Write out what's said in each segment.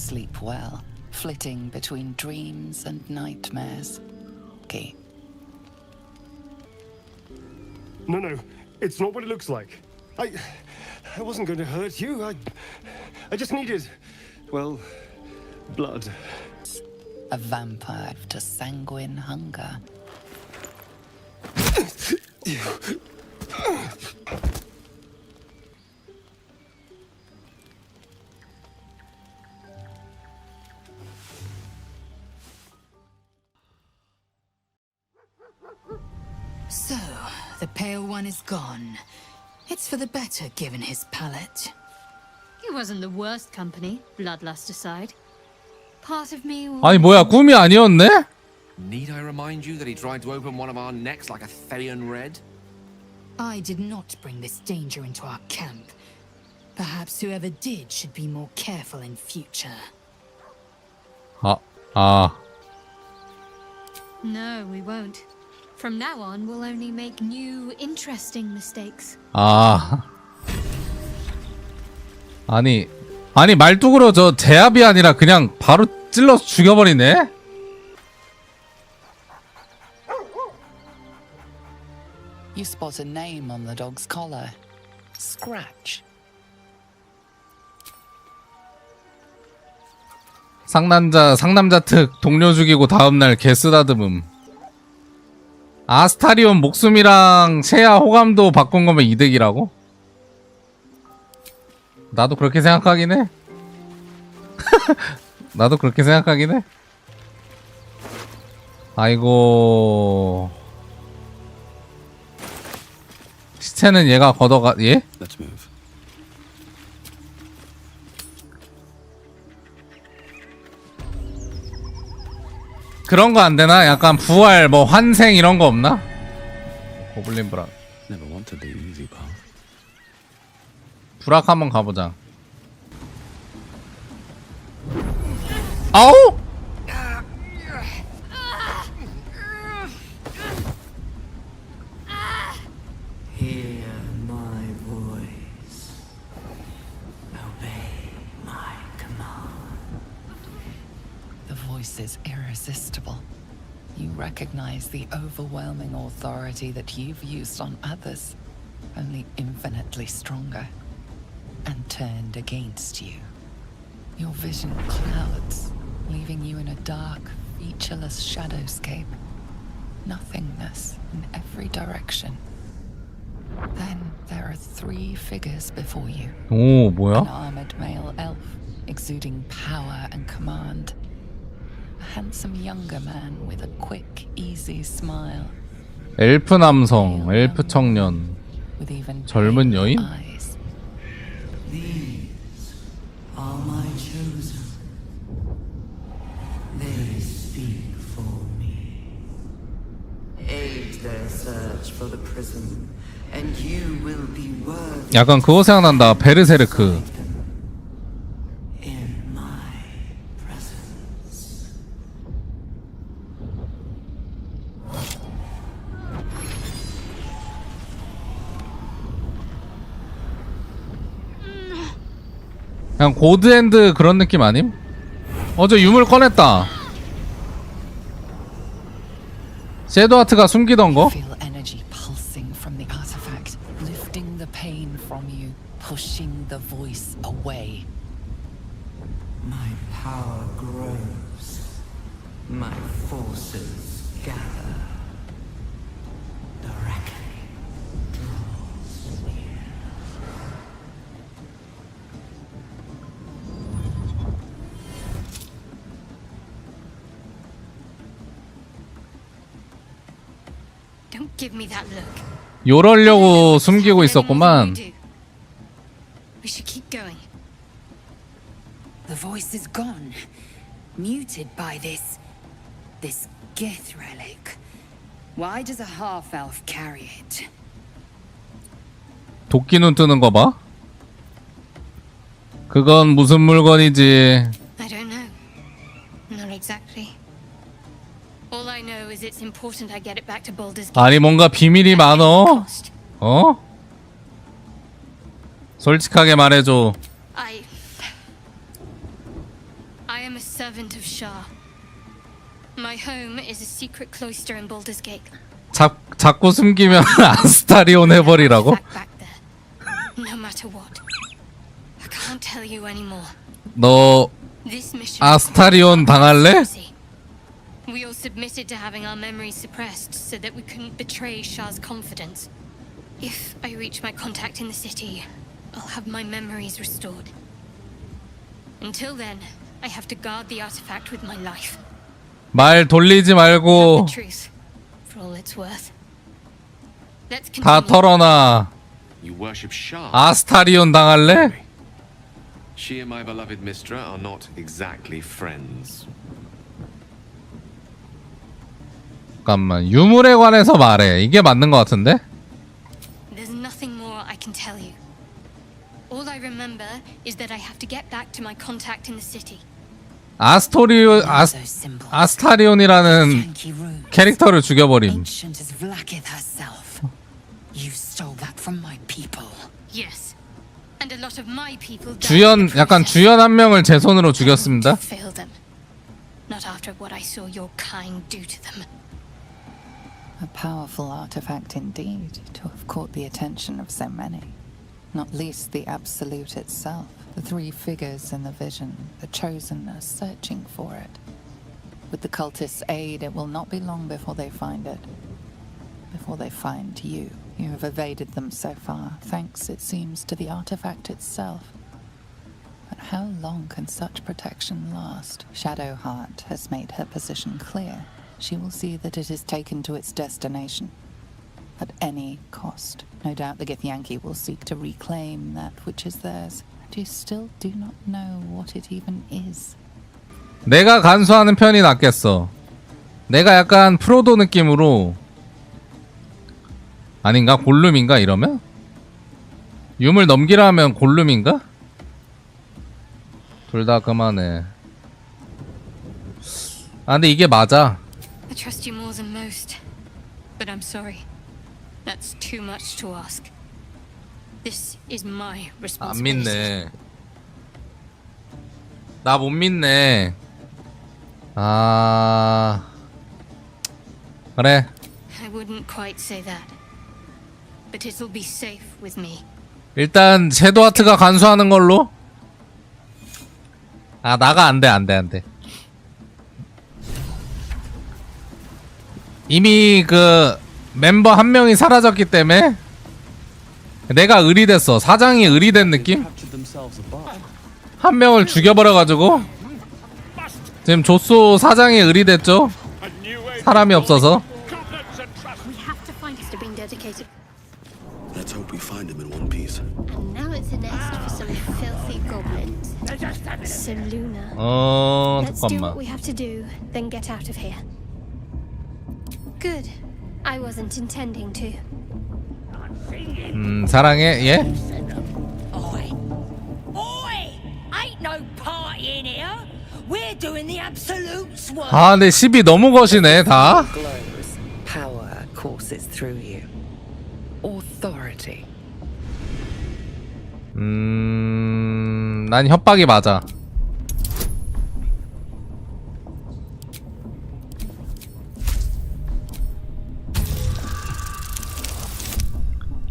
sleep well, flitting between dreams and nightmares. Okay. No, it's not what it looks like. I wasn't going to hurt you. I just needed, well, blood. A vampire to sanguine hunger. So, the pale one is gone. It's for the better, given his palate. He wasn't the worst company, bloodlust aside. Part of me 아니 뭐야 꿈이 아니었네? Need I remind you that he tried to open one of our necks like a Therian Red? I did not bring this danger into our camp. Perhaps whoever did should be more careful in future. No, we won't. From now on, we'll only make new, interesting mistakes. 아니 말뚝으로 저 제압이 아니라 그냥 바로 찔러서 죽여버리네? You spot a name on the dog's collar. Scratch. 상남자 특 동료 죽이고 다음날 개 쓰다듬음. 아스타리온 목숨이랑 체야 호감도 바꾼 거면 이득이라고? 나도 그렇게 생각하긴 해. 나도 그렇게 생각하긴 해. 아이고. 시체는 얘가 걷어가, 예? 그런 거 안 되나? 약간 부활, 뭐 환생 이런 거 없나? 고블린 브락. 브락 한번 가보자. 아우! Hear my voice. Obey my command. The voice is irresistible. You recognize the overwhelming authority that you've used on others, only infinitely stronger, and turned against you. Your vision clouds, leaving you in a dark, featureless shadowscape. Nothingness in every direction. Then there are three figures before you. 오, 뭐야? An armored male elf, exuding power and command. A handsome younger man with a quick, easy smile. 엘프 남성, 엘프 청년, With even 젊은 여인? eyes. These are my chosen. They speak for me. Aid their search for the prison, and you will be worthy. 약간 그거 생각난다. 베르세르크. In my presence. 그냥 고드핸드 그런 느낌 아님? 저 유물 꺼냈다. 섀도우아트가 숨기던 거? Feel energy pulsing from the artifact, lifting the pain from you, pushing the voice away. My power grows. My forces gather. The reckoning draws near. Don't give me that look. 요러려고 숨기고 있었구만. We should keep going. The voice is gone, muted by this Gith relic. Why does a half-elf carry it? 도끼 눈 뜨는 거 봐. 그건 무슨 물건이지? I don't know. Not exactly. All I know is it's important I get it back to Baldur's Gate. 아니 뭔가 비밀이 많어. Cost. 어? 솔직하게 말해줘. servant of Shah. My home is a secret cloister in Baldur's Gate. 자꾸 숨기면 아스타리온 해버리라고? Back there. No matter what. I can't tell you anymore. 너 This mission. 아스타리온 당할래? We all submitted to having our memories suppressed so that we couldn't betray Shah's confidence. If I reach my contact in the city, I'll have my memories restored. Until then, I have to guard the artifact with my life. 말 돌리지 말고 The truth, for all it's worth. Let's 다 continue. 털어놔. You worship Shah. 아스타리온 당할래? She and my beloved Mistra are not exactly friends. 잠깐만, 유물에 관해서 말해. 이게 맞는 것 같은데? There's nothing more I can tell you. All I remember is that I have to get back to my contact in the city. 아스타리온이라는 Yankee rune. 캐릭터를 죽여버림. Ancient as Vlaakith herself. You stole that from my people. Yes. And a lot of my people died 주연, in the 약간 process. 주연 한 명을 제 손으로 죽였습니다. Fail them. Not after what I saw your kind do to them. A powerful artifact indeed, to have caught the attention of so many. Not least the Absolute itself. The three figures in the vision, the Chosen, are searching for it. With the cultists' aid, it will not be long before they find it. Before they find you. You have evaded them so far, thanks, it seems, to the artifact itself. But how long can such protection last? Shadowheart has made her position clear. She will see that it is taken to its destination. At any cost. No doubt the Githyanki will seek to reclaim that which is theirs. And you still do not know what it even is. 내가 간수하는 편이 낫겠어. 내가 약간 프로도 느낌으로. 아닌가? 골룸인가 이러면? 유물 넘기라 하면 골룸인가? 둘 다 그만해. 아 근데 이게 맞아. I trust you more than most. But I'm sorry. That's too much to ask. This is my 안 responsibility. 믿네. 나 못 믿네. 아 그래. I wouldn't quite say that. But it'll be safe with me. 일단 섀도하트가 간수하는 걸로. 아 나가 안돼. 이미 그 멤버 한 명이 사라졌기 때문에 내가 의리됐어. 사장이 의리된 느낌? 한 명을 죽여버려가지고 지금 조쏘 사장이 의리됐죠? 사람이 없어서. We have to find us to being dedicated. Let's hope we find him in one piece. And now it's a nest for some filthy goblins. So Luna. Let's do what 잠깐만. we have to do, then get out of here. Good. I wasn't intending to. 사랑해? 예? Oi! Oi! Ain't no party in here! We're doing the Absolute's work! 아 근데 10이 너무 거시네 다. Glows. Power courses through you. Authority. 난 협박이 맞아.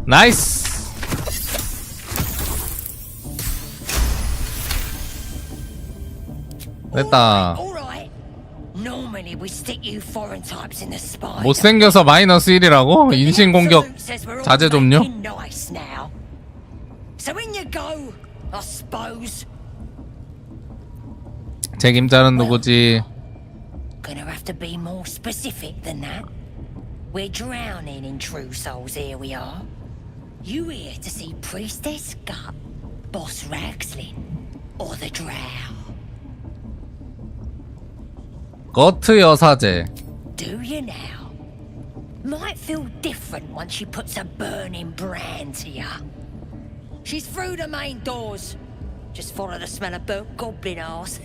나이스. 됐다. Alright. Normally we stick you foreign types in the spine. 못생겨서 마이너스 1이라고? 인신공격 자제 좀요? Nice now. So in you go, I suppose. 책임자는 누구지? Gonna have to be more specific than that. We're drowning in true souls, here we are. You here to see Priestess Gut, Boss Ragslin, or the Drow? 거트 여사제. Do you now? Might feel different once she puts a burning brand to ya. She's through the main doors. Just follow the smell of burnt goblin arse.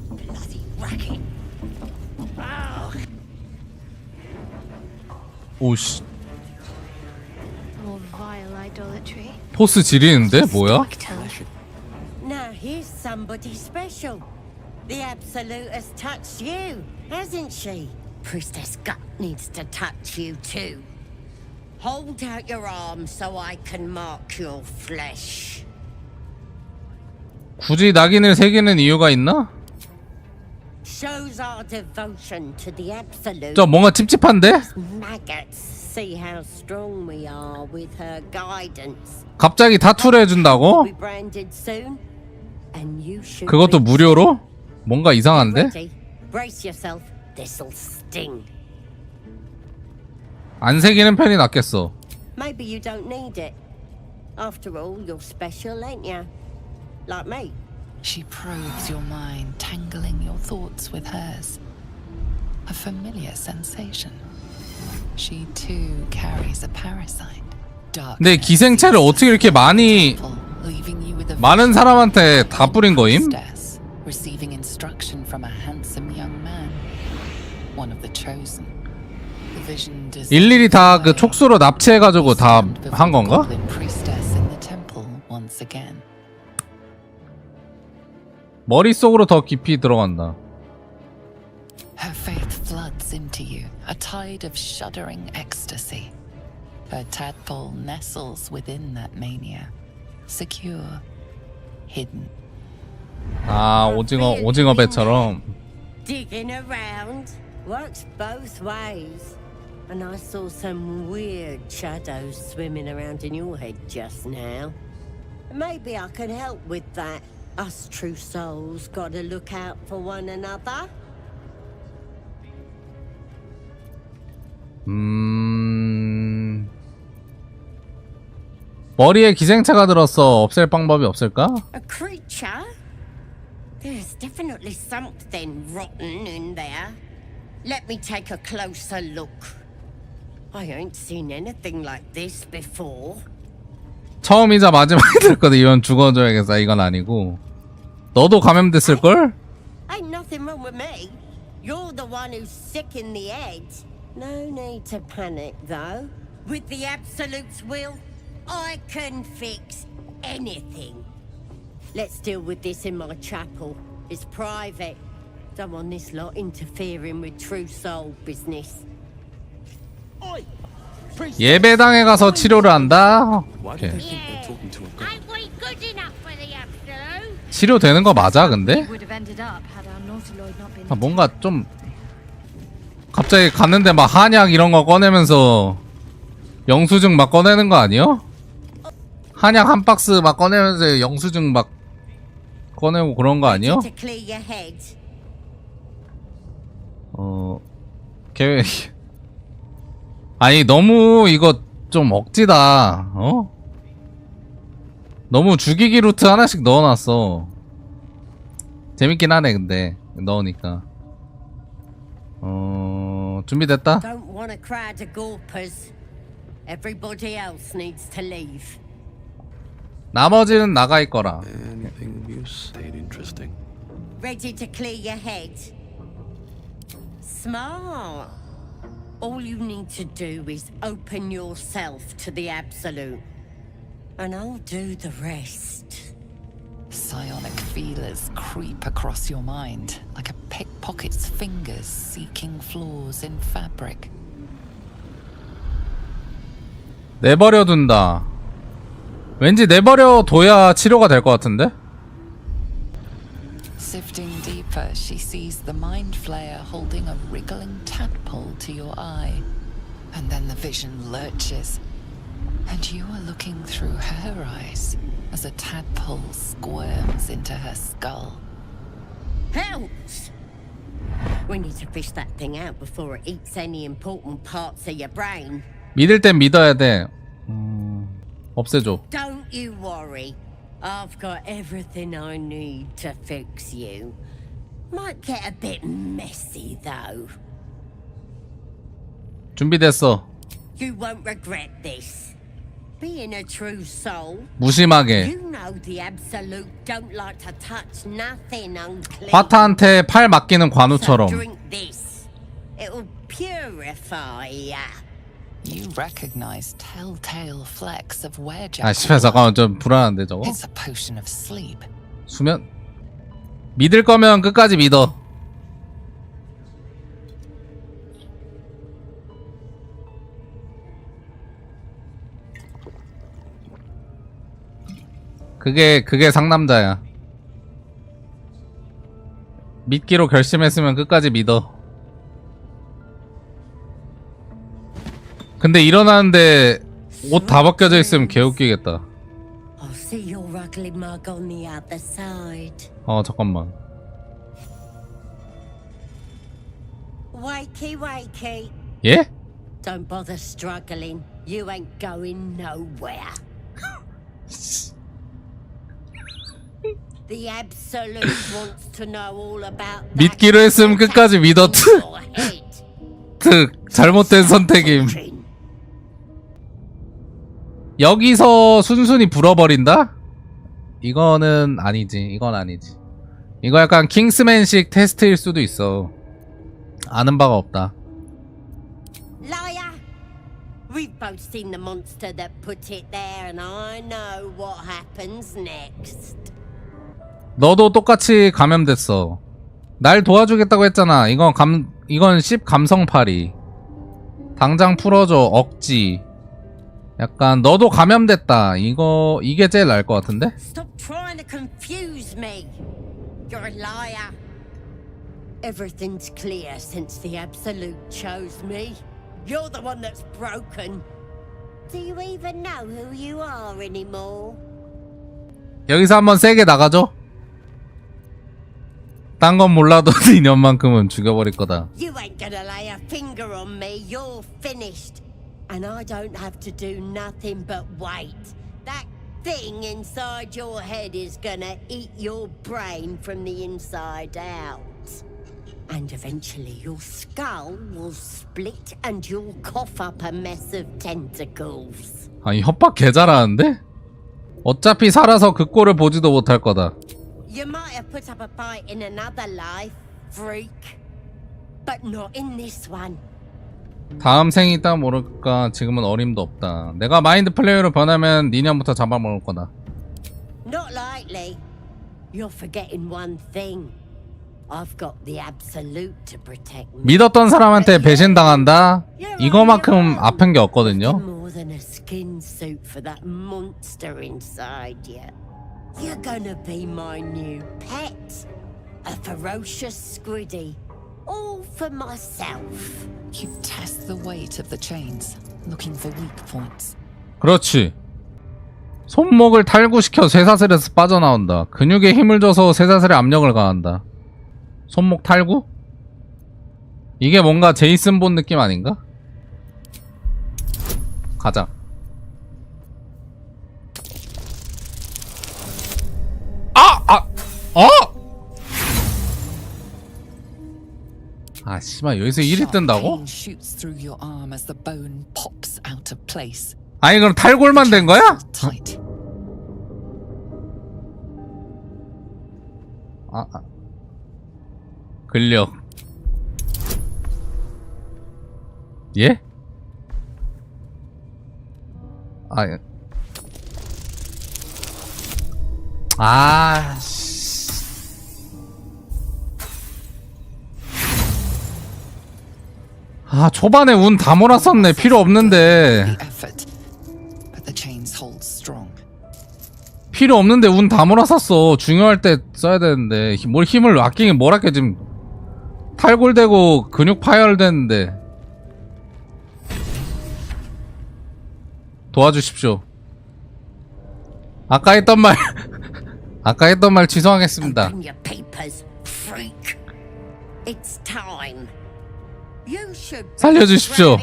Bloody racket. 오씨. More vile idolatry. 포스 지리는데? 뭐야? Quick tongue. here's somebody special. The Absolute has touched you, hasn't she? Priestess Gut needs to touch you too. Hold out your arm so I can mark your flesh. 굳이 낙인을 새기는 이유가 있나? Shows our devotion to the Absolute. 저 뭔가 찝찝한데? Maggots see how strong we are with her guidance. 갑자기 타투를 해준다고? Be branded soon, and you should 그것도 be 무료로? 뭔가 이상한데? ready. Brace yourself. This'll sting. 안 새기는 편이 낫겠어. Maybe you don't need it. After all, you're special, ain't you? Like me. She probes your mind, tangling your thoughts with hers. A familiar sensation. She too carries a parasite. 근데 기생체를 어떻게 이렇게 많이 많은 사람한테 다 뿌린 거임? Receiving instruction from a handsome young man, one of the chosen. The vision 일일이 다 그 촉수로 납치해가지고 다 한 건가? 머릿속으로 더 깊이 들어간다. Her faith floods into you, a tide of shuddering ecstasy. Her tadpole nestles within that mania, secure, hidden. 아, 오징어 배처럼. Digging around works both ways. And I saw some weird shadows swimming around in your head just now. Maybe I can help with that. Us true souls gotta look out for one another. 머리에 기생체가 들었어. 없앨 방법이 없을까? A creature? There's definitely something rotten in there. Let me take a closer look. I ain't seen anything like this before. 처음이자 마지막이 될 거다. 이건 죽어줘야겠어. 이건 아니고. 너도 감염됐을걸? Ain't nothing wrong with me. You're the one who's sick in the head. No need to panic, though. With the Absolute's will, I can fix anything. Let's deal with this in my chapel. It's private. Don't want this lot interfering with true soul business. 예배당에 가서 치료를 한다? Why do they think they're talking to a god? Ain't we good enough for the Absolute? 치료되는 거 맞아 근데? Would have ended up had our Nautiloid not been. 아, 뭔가 좀 갑자기 갔는데 막 한약 이런 거 꺼내면서 영수증 막 꺼내는 거 아니야? 한약 한 박스 막 꺼내면서 영수증 막 꺼내고 그런 거 아니야? To clear your head. 계획 아니 너무 이거 좀 억지다. 어? 너무 죽이기 루트 하나씩 넣어놨어. 재밌긴 하네 근데 넣으니까. 준비됐다? Don't want a crowd of gawpers. Everybody else needs to leave. 나머지는 나가 있거라. Anything of use stayed interesting. Ready to clear your head? Smart. All you need to do is open yourself to the Absolute. And I'll do the rest. Psionic feelers creep across your mind like a pickpocket's fingers seeking flaws in fabric. 내버려둔다. 왠지 내버려둬야 치료가 될 것 같은데? Sifting deeper, she sees the mind flayer holding a wriggling tadpole to your eye. And then the vision lurches. And you are looking through her eyes as a tadpole squirms into her skull. Helps! We need to fish that thing out before it eats any important parts of your brain. 믿을 땐 믿어야 돼. 없애줘. Don't you worry. I've got everything I need to fix you. Might get a bit messy though. 준비됐어. You won't regret this. Being a true soul, 무심하게. you know the Absolute don't like to touch nothing unclean. 화타한테 팔 맡기는 So 관우처럼. drink this. It'll purify ya. You recognize telltale flecks of 아 werewolf. 씨발 잠깐만 좀 불안한데 저거. It's a potion of sleep. 수면 믿을 거면 끝까지 믿어. 그게 상남자야. 믿기로 결심했으면 끝까지 믿어. 근데 일어나는데 옷 다 벗겨져 있으면 개웃기겠다. I'll see your ugly mug on the other side. 잠깐만. Wakey, wakey. 예? Don't bother struggling. You ain't going nowhere. The Absolute wants to know all about that. 믿기로 했으면 끝까지 믿어. 잘못된 선택임. 여기서 순순히 불어버린다? 이거는 아니지. 이건 아니지. 이거 약간 킹스맨식 테스트일 수도 있어. 아는 바가 없다. Liar! We've both seen the monster that put it there, and I know what happens next. 너도 똑같이 감염됐어. 날 도와주겠다고 했잖아. 이건 씹 감성팔이. 당장 풀어줘. 억지. 약간 너도 감염됐다. 이게 제일 나을 것 같은데? Stop trying to confuse me. You're a liar. Everything's clear since the Absolute chose me. You're the one that's broken. Do you even know who you are anymore? 여기서 한번 세게 나가줘. 딴 건 몰라도 인연만큼은 죽여버릴 거다. You ain't gonna lay a finger on me. You're finished. And I don't have to do nothing but wait. That thing inside your head is gonna eat your brain from the inside out. And eventually your skull will split and you'll cough up a mess of tentacles. 아니 협박 개 잘하는데? 어차피 살아서 그 꼴을 보지도 못할 거다. You might have put up a fight in another life, freak. But not in this one. 다음 생이 있다 모를까. 지금은 어림도 없다. 내가 마인드 플레이어로 변하면 니년부터 잡아먹을 거다. Not likely. You're forgetting one thing. I've got the Absolute to protect me. 믿었던 사람한테 배신당한다? 이거만큼 아픈 게 없거든요. More than a skin suit for that monster inside you. You're gonna be my new pet. A ferocious squiddy. All for myself. You test the weight of the chains, looking for weak points. 그렇지. 손목을 탈구시켜 쇠사슬에서 빠져나온다. 근육에 힘을 줘서 쇠사슬에 압력을 가한다. 손목 탈구? 이게 뭔가 제이슨 본 느낌 아닌가? 가자. 아 씨발 여기서 일이 뜬다고? Shoots through your arm as the bone pops out of place. 아니 그럼 탈골만 된 거야? Tight. 근력. 예? 씨. 초반에 운 다 몰았었네. 필요 없는데. 필요 없는데 운 다 몰았었어. 중요할 때 써야 되는데. 뭘 힘을 아끼긴 뭘 아껴. 지금 탈골되고 근육 파열되는데. 도와주십시오. 아까 했던 말 취소하겠습니다. 살려주십시오.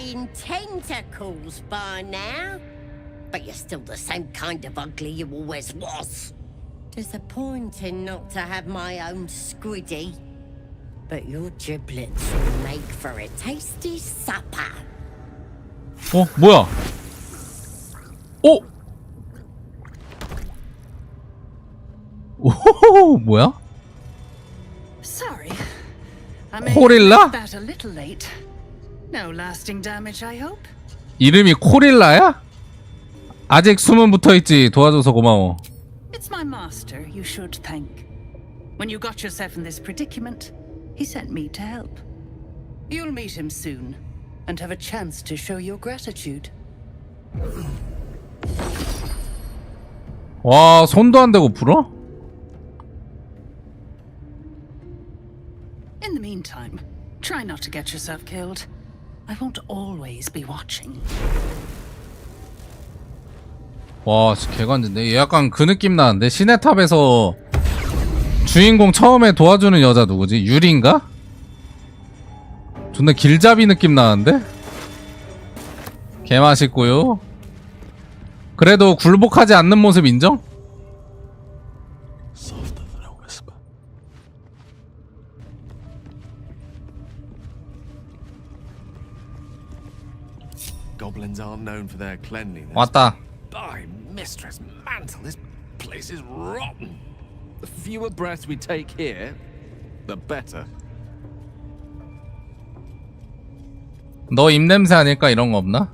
But you're still the same kind of ugly you always was. Disappointing not to have my own squiddy. But your giblets will make for a tasty supper. 뭐야? 오호호, 뭐야? Sorry. 코릴라? About a little late. No lasting damage, I hope. 이름이 코릴라야? 아직 숨은 붙어있지. 도와줘서 고마워. It's my master you should thank. When you got yourself in this predicament, he sent me to help. You'll meet him soon, and have a chance to show your gratitude. 와, 손도 안 대고 불어? In the meantime, try not to get yourself killed. I won't always be watching. 와, 진짜 개간지인데? 얘 약간 그 느낌 나는데? 신의 탑에서 주인공 처음에 도와주는 여자 누구지? 유리인가? 존나 길잡이 느낌 나는데? 개맛있고요. 그래도 굴복하지 않는 모습 인정? Softer than a whisper. Goblins aren't known for their cleanliness. 왔다. By Mistress Mantle, this place is rotten. The fewer breaths we take here, the better. 너 입냄새 아닐까? 이런 거 없나?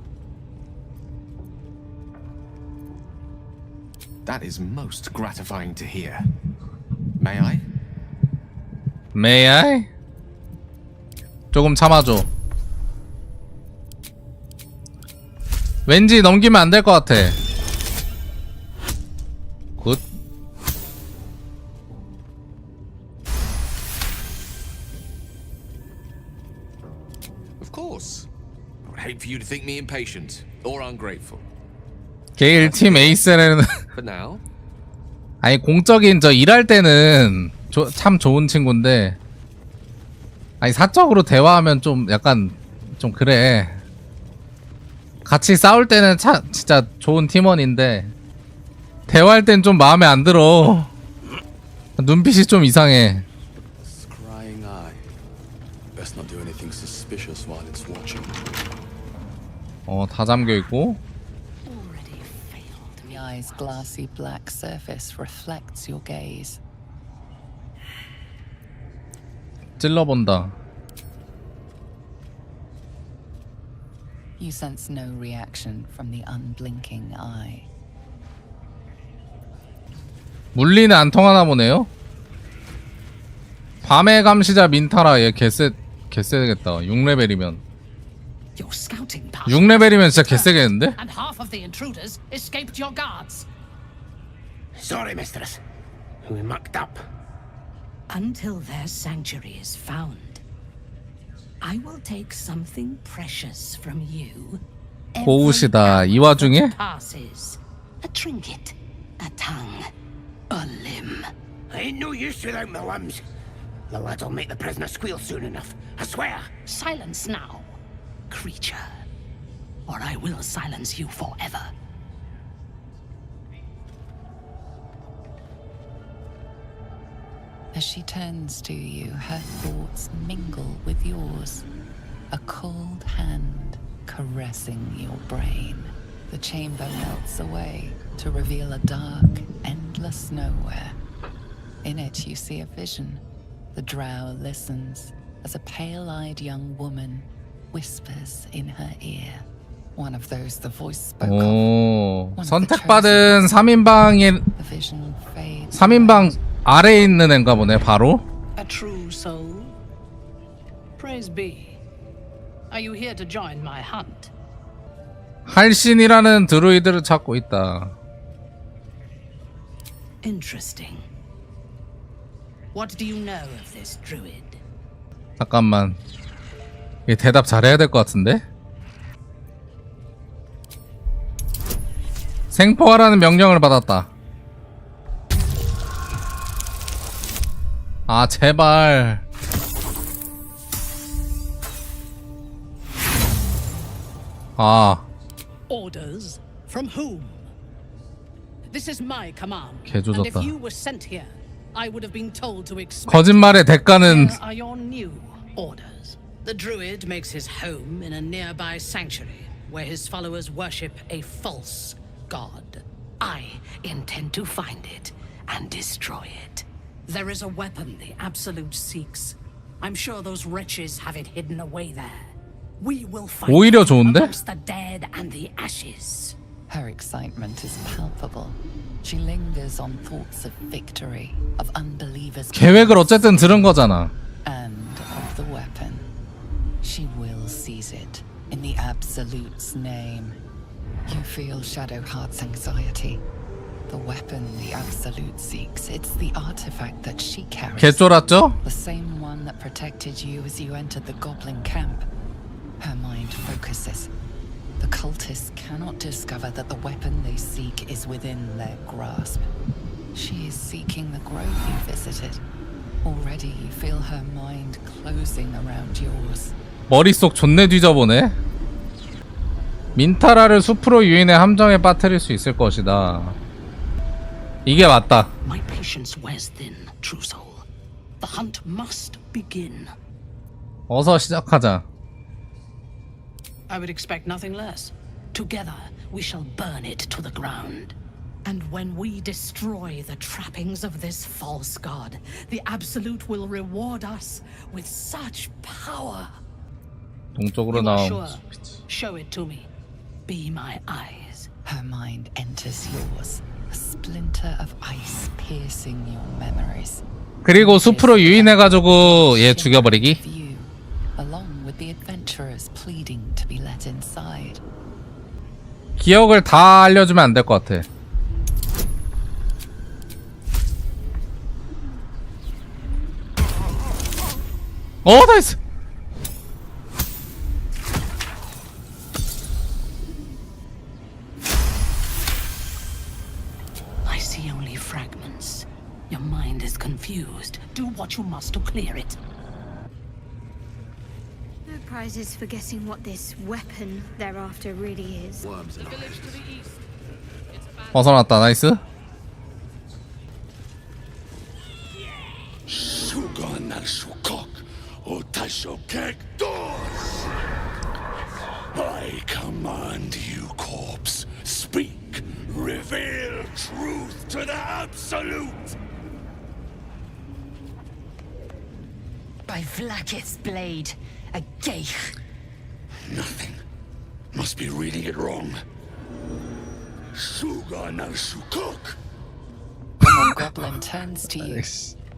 That is most gratifying to hear. May I? May I? 조금 참아줘. 왠지 넘기면 안 될 것 같아. 굿. Of course. I would hate for you to think me impatient or ungrateful. 게이트3 에이스는 But now, 아니 공적인 저 일할 때는 참 좋은 친구인데 아니 사적으로 대화하면 좀 약간 좀 그래. 같이 싸울 때는 진짜 좋은 팀원인데 대화할 땐 좀 마음에 안 들어. 눈빛이 좀 이상해. Scrying eye. Best not do anything suspicious while it's watching. 다 잠겨 있고. The eye's glassy black surface reflects your gaze. 찔러본다. You sense no reaction from the unblinking eye. 물리는 안 통하나 보네요. 밤의 감시자 민타라. 얘 개쎄겠다. 6레벨이면. 6레벨이면 진짜 개쎄겠는데? And half of the intruders escaped your guards. Sorry, mistress. We mucked up. Until their sanctuary is found, I will take something precious from you. 고우시다. 이 와중에? Passes. A trinket, a tongue, a limb. I ain't no use without my limbs. The lad'll make the prisoner squeal soon enough. I swear. Silence now, creature, or I will silence you forever. As she turns to you, her thoughts mingle with yours. A cold hand caressing your brain. The chamber melts away to reveal a dark, endless nowhere. In it, you see a vision. The drow listens as a pale-eyed young woman whispers in her ear. One of those the voice spoke 오, of. 선택받은 3인방의 The vision fades. 3인방 아래에 있는 애인가 보네. 바로. A true soul. Praise be. Are you here to join my hunt? 할신이라는 드루이드를 찾고 있다. Interesting. What do you know of this druid? 잠깐만. 얘 대답 잘해야 될 것 같은데? 생포하라는 명령을 받았다. 아 제발. 아 Orders from whom? This is my command. 개조졌다. And if you were sent here, I would have been told to expect. 거짓말의 대가는 Here are your new orders. The druid makes his home in a nearby sanctuary where his followers worship a false god. I intend to find it and destroy it. There is a weapon the Absolute seeks. I'm sure those wretches have it hidden away there. We will fight 오히려 좋은데? amongst the dead and the ashes. Her excitement is palpable. She lingers on thoughts of victory, of unbelievers' 계획을 어쨌든 들은 거잖아. and of the weapon. She will seize it in the Absolute's name. You feel Shadowheart's anxiety. The weapon the Absolute seeks, it's the artifact that she carries. 개쫄았죠? The same one that protected you as you entered the goblin camp. Her mind focuses. The cultists cannot discover that the weapon they seek is within their grasp. She is seeking the grove you visited. Already you feel her mind closing around yours. 머릿속 존내 뒤져보네. 민타라를 숲으로 유인해 함정에 빠뜨릴 수 있을 것이다. 이게 맞다. My patience wears thin, true soul. The hunt must begin. 어서 시작하자. I would expect nothing less. Together, we shall burn it to the ground. And when we destroy the trappings of this false god, the Absolute will reward us with such power. 동쪽으로 You are 나온 sure? Show it to me. Be my eyes. Her mind enters yours, a splinter of ice piercing your memories. 그리고 숲으로 유인해가지고 얘 죽여버리기. View, along with the adventurers pleading to be let inside. 기억을 다 알려주면 안 될 것 같아. 나이스. I see only fragments. Your mind is confused. Do what you must to clear it. No prizes for guessing what this weapon thereafter really is. 벗어났다. 나이스. I command you, corpse. Speak. Reveal truth to the Absolute. By Vlaakith's blade, a geich. Nothing. Must be reading it wrong. Suga no Shukok. The goblin turns to you,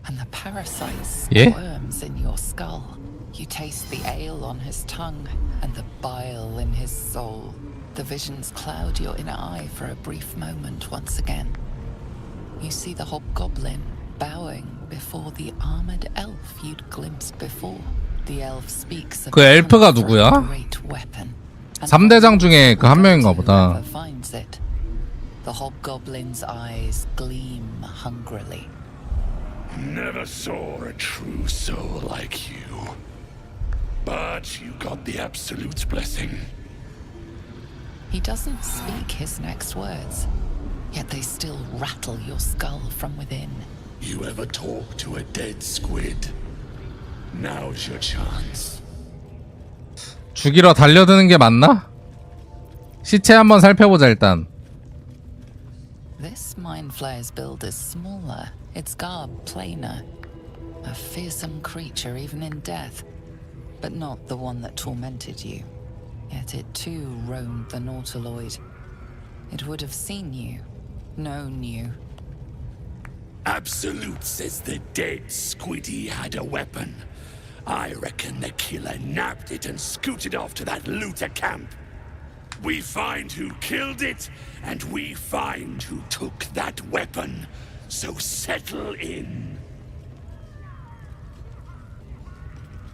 and the parasite squirms in your skull. You taste the ale on his tongue and the bile in his soul. The visions cloud your inner eye for a brief moment once again. You see the hobgoblin bowing before the armored elf you'd glimpsed before. The elf speaks of 그 엘프가 누구야? a great weapon. 3대장 중에 그 한 명인가 보다. Whoever finds it. The hobgoblin's eyes gleam hungrily. Never saw a true soul like you. But you got the Absolute's blessing. He doesn't speak his next words, yet they still rattle your skull from within. You ever talk to a dead squid? Now's your chance. 죽이러 달려드는 게 맞나? 시체 한번 살펴보자 일단. This mind flayer's build is smaller, its garb plainer. A fearsome creature even in death, but not the one that tormented you. Yet it too roamed the Nautiloid. It would have seen you, known you. Absolute says the dead squiddy had a weapon. I reckon the killer nabbed it and scooted off to that looter camp. We find who killed it, and we find who took that weapon. So settle in.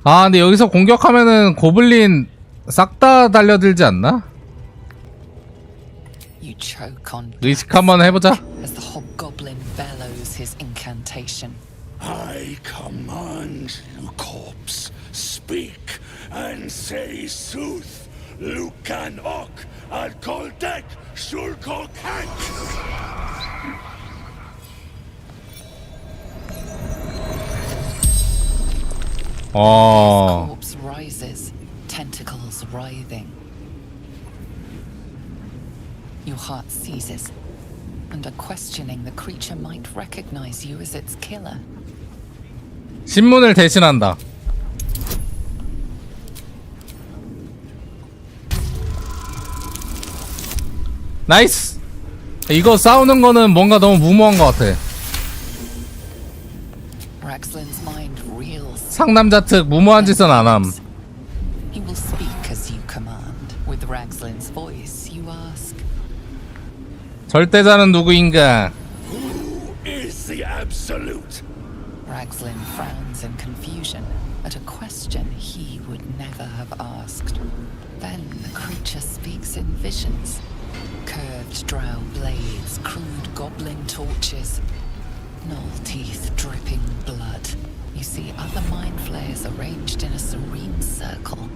아 근데 여기서 공격하면은 고블린 싹 다 달려들지 않나? You choke on 리스크 한번 해보자. as the hobgoblin bellows his incantation. I command you, corpse. Speak and say sooth. Lucan ok al koldek shulkok hank. 어. Corpse rises, tentacles writhing. Your heart seizes, and questioning the creature might recognize you as its killer. 신문을 대신한다. 나이스. 이거 싸우는 거는 뭔가 너무 무모한 것 같아. Ragzlin's mind reels. 상남자 특 무모한 짓은 안 함. He will speak as you command. With Ragzlin's voice, you ask. 절대자는 누구인가? Who is the Absolute? Ragzlin frowns in confusion at a question he would never have asked. Then the creature speaks in visions. Curved drow blades, crude goblin torches, gnoll teeth dripping blood. You see other mind flayers arranged in a serene circle.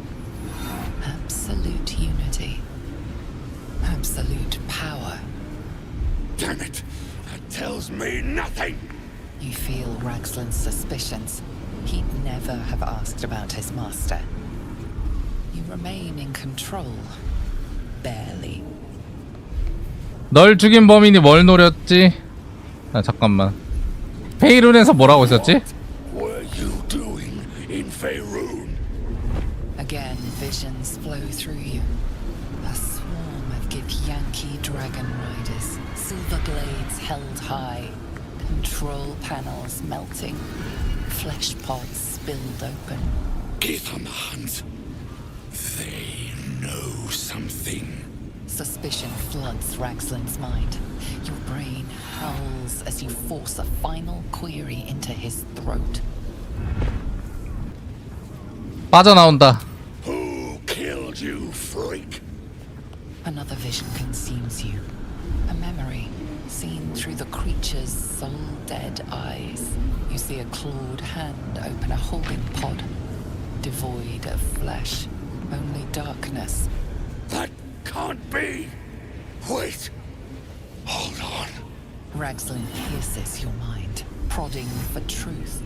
Absolute unity. Absolute power. Damn it! That tells me nothing! You feel Ragzlin's suspicions. He'd never have asked about his master. You remain in control. Barely. 널 죽인 범인이 뭘 노렸지? 아 잠깐만. 페이룬에서 뭐라고 있었지? What were you doing in Faerun? Again, visions flow through you. A swarm of Githyanki dragon riders, silver blades held high, control panels melting, flesh pods spilled open. Get on the hunt. They know something. Suspicion floods Ragzlin's mind. Your brain howls as you force a final query into his throat. 빠져나온다. Who killed you, freak? Another vision consumes you. A memory seen through the creature's soul-dead eyes. You see a clawed hand open a holding pod, devoid of flesh, only darkness. That can't be! Wait! Hold on. Ragzlin pierces your mind, prodding for truth.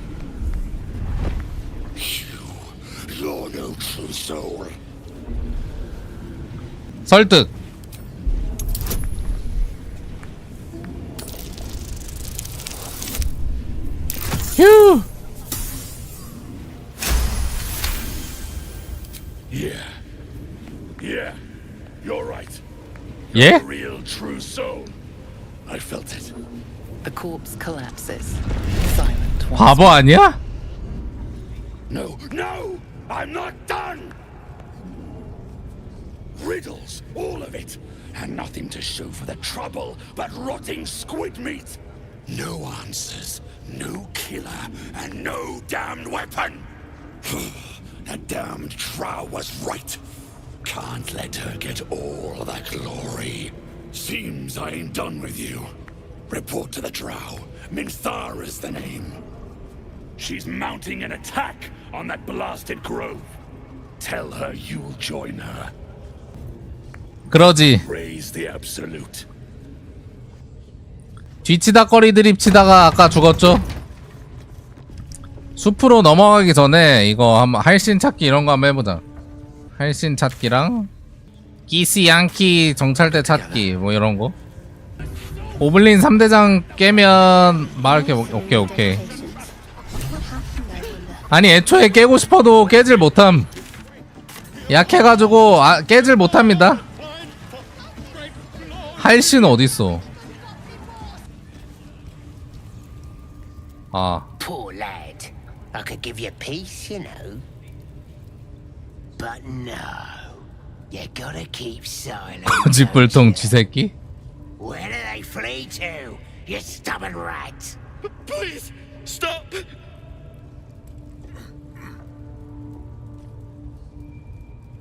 You're no true soul. 설득. 휴. Yeah, you're right. 예? You're a real true soul. I felt it. The corpse collapses, silent once 바보 아니야? No, I'm not done! Riddles, all of it, and nothing to show for the trouble but rotting squid meat. No answers, no killer, and no damned weapon. That damned Drow was right. Can't let her get all that glory. Seems I ain't done with you. Report to the Drow. Minthar is the name. She's mounting an attack on that blasted grove. Tell her you'll join her. 그러지. Raise the Absolute. 뒤치다거리 드립 치다가 아까 죽었죠? 숲으로 넘어가기 전에 이거 한번 할신 찾기 이런 거 한번 해보자. 할신 찾기랑 기시 양키 정찰대 찾기 뭐 이런 거. 오블린 3대장 깨면 막 이렇게 오케이. 아니 애초에 깨고 싶어도 깨질 못함. 약해가지고 깨질 못합니다. 할신 어딨어? 아. Poor lad. I could give you peace, you know. But no. You gotta keep silent. 거짓불통 쥐새끼? Where do they flee to, you stubborn rat? Please, stop!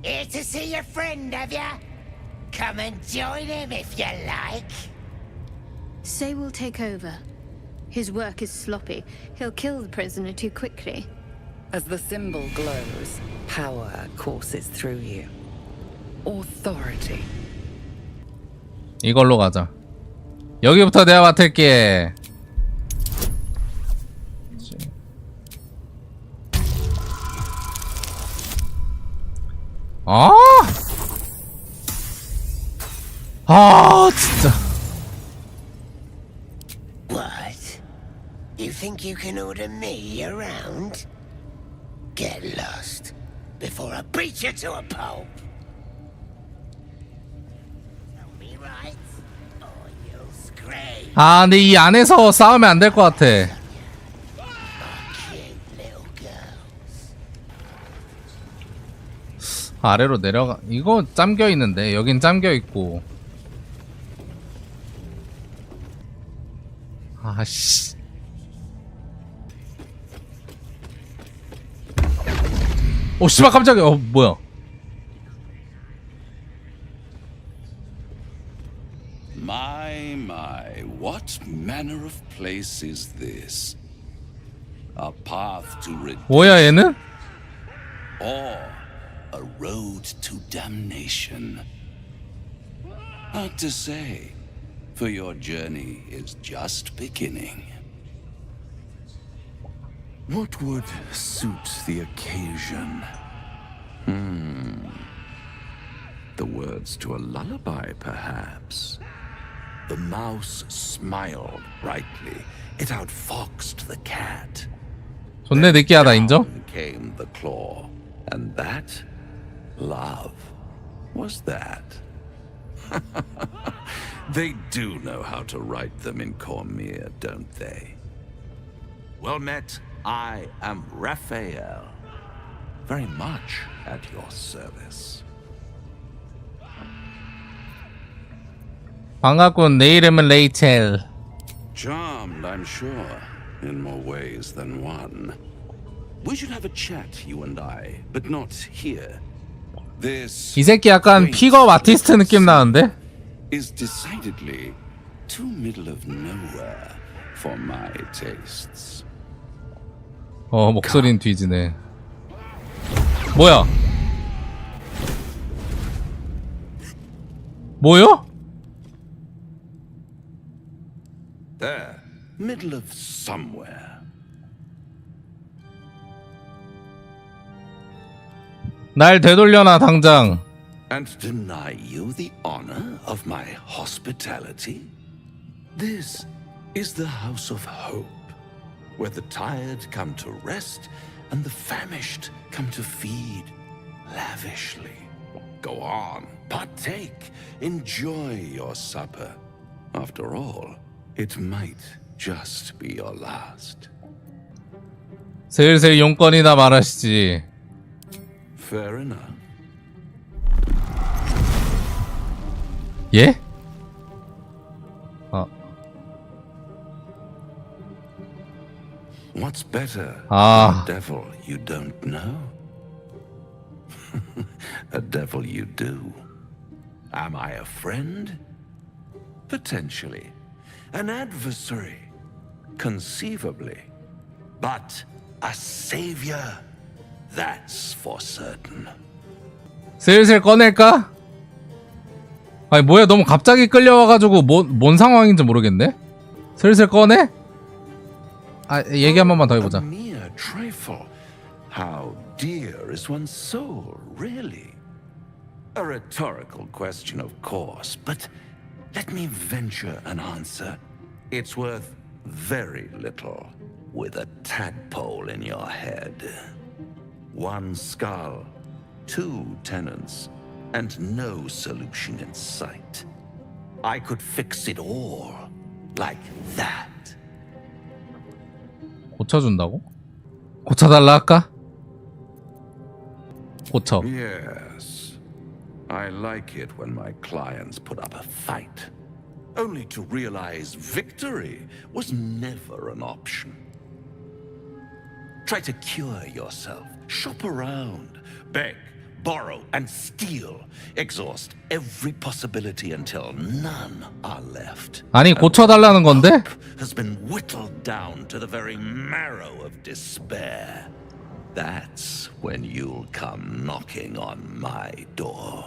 Here to see your friend, have ya? Come and join him if you like. Say we'll take over. His work is sloppy. He'll kill the prisoner too quickly. as the symbol glows, power courses through you. Authority. 이걸로 가자. 여기부터 내가 맡을게. 진짜. What? You think you can order me around? Get lost before I beat you to a pulp. Tell me right. 아 근데 이 안에서 싸우면 안 될 것 같아. 아래로 내려가. 이거 잠겨 있는데 여긴 잠겨 있고. 아씨. 오 씨발 깜짝이야. 뭐야? My, what manner of place is this? A path to 뭐야 얘는? or a road to damnation? Hard to say, for your journey is just beginning. What would suit the occasion? The words to a lullaby, perhaps. The mouse smiled brightly. It outfoxed the cat. 존내 느끼하다 인정? Down came the claw, and that, love, was that. They do know how to write them in Cormier, don't they? Well met. I am Raphael. Very much at your service. 반갑군. 내 이름은 레이첼. Charmed, I'm sure, in more ways than one. We should have a chat, you and I, but not here. This 이 새끼 약간 픽업 아티스트 느낌 나는데? is decidedly too middle of nowhere for my tastes. 목소리는 뒤지네. 뭐야? 뭐요? There, middle of somewhere. 날 되돌려놔 당장. And deny you the honor of my hospitality? This is the house of hope, where the tired come to rest and the famished come to feed lavishly. Go on, partake, enjoy your supper. After all, it might just be your last. 슬슬 용건이나 말하시지. Fair enough. 예? What's better Ah. than a devil you don't know? A devil you do. Am I a friend? Potentially. An adversary? Conceivably. But a savior? That's for certain. 슬슬 꺼낼까? 아니 뭐야 너무 갑자기 끌려와가지고 뭔 상황인지 모르겠네? 슬슬 꺼내? 얘기 한 번만 더 해보자. A mere trifle. How dear is one's soul, really? A rhetorical question, of course, but let me venture an answer. It's worth very little with a tadpole in your head. One skull, two tenants, and no solution in sight. I could fix it all like that. 고쳐준다고? 고쳐달라 할까? 고쳐. Yes. I like it when my clients put up a fight, only to realize victory was never an option. Try to cure yourself, shop around, beg, borrow, and steal. Exhaust every possibility until none are left. 아니 고쳐달라는 건데? Hope has been whittled down to the very marrow of despair. That's when you'll come knocking on my door.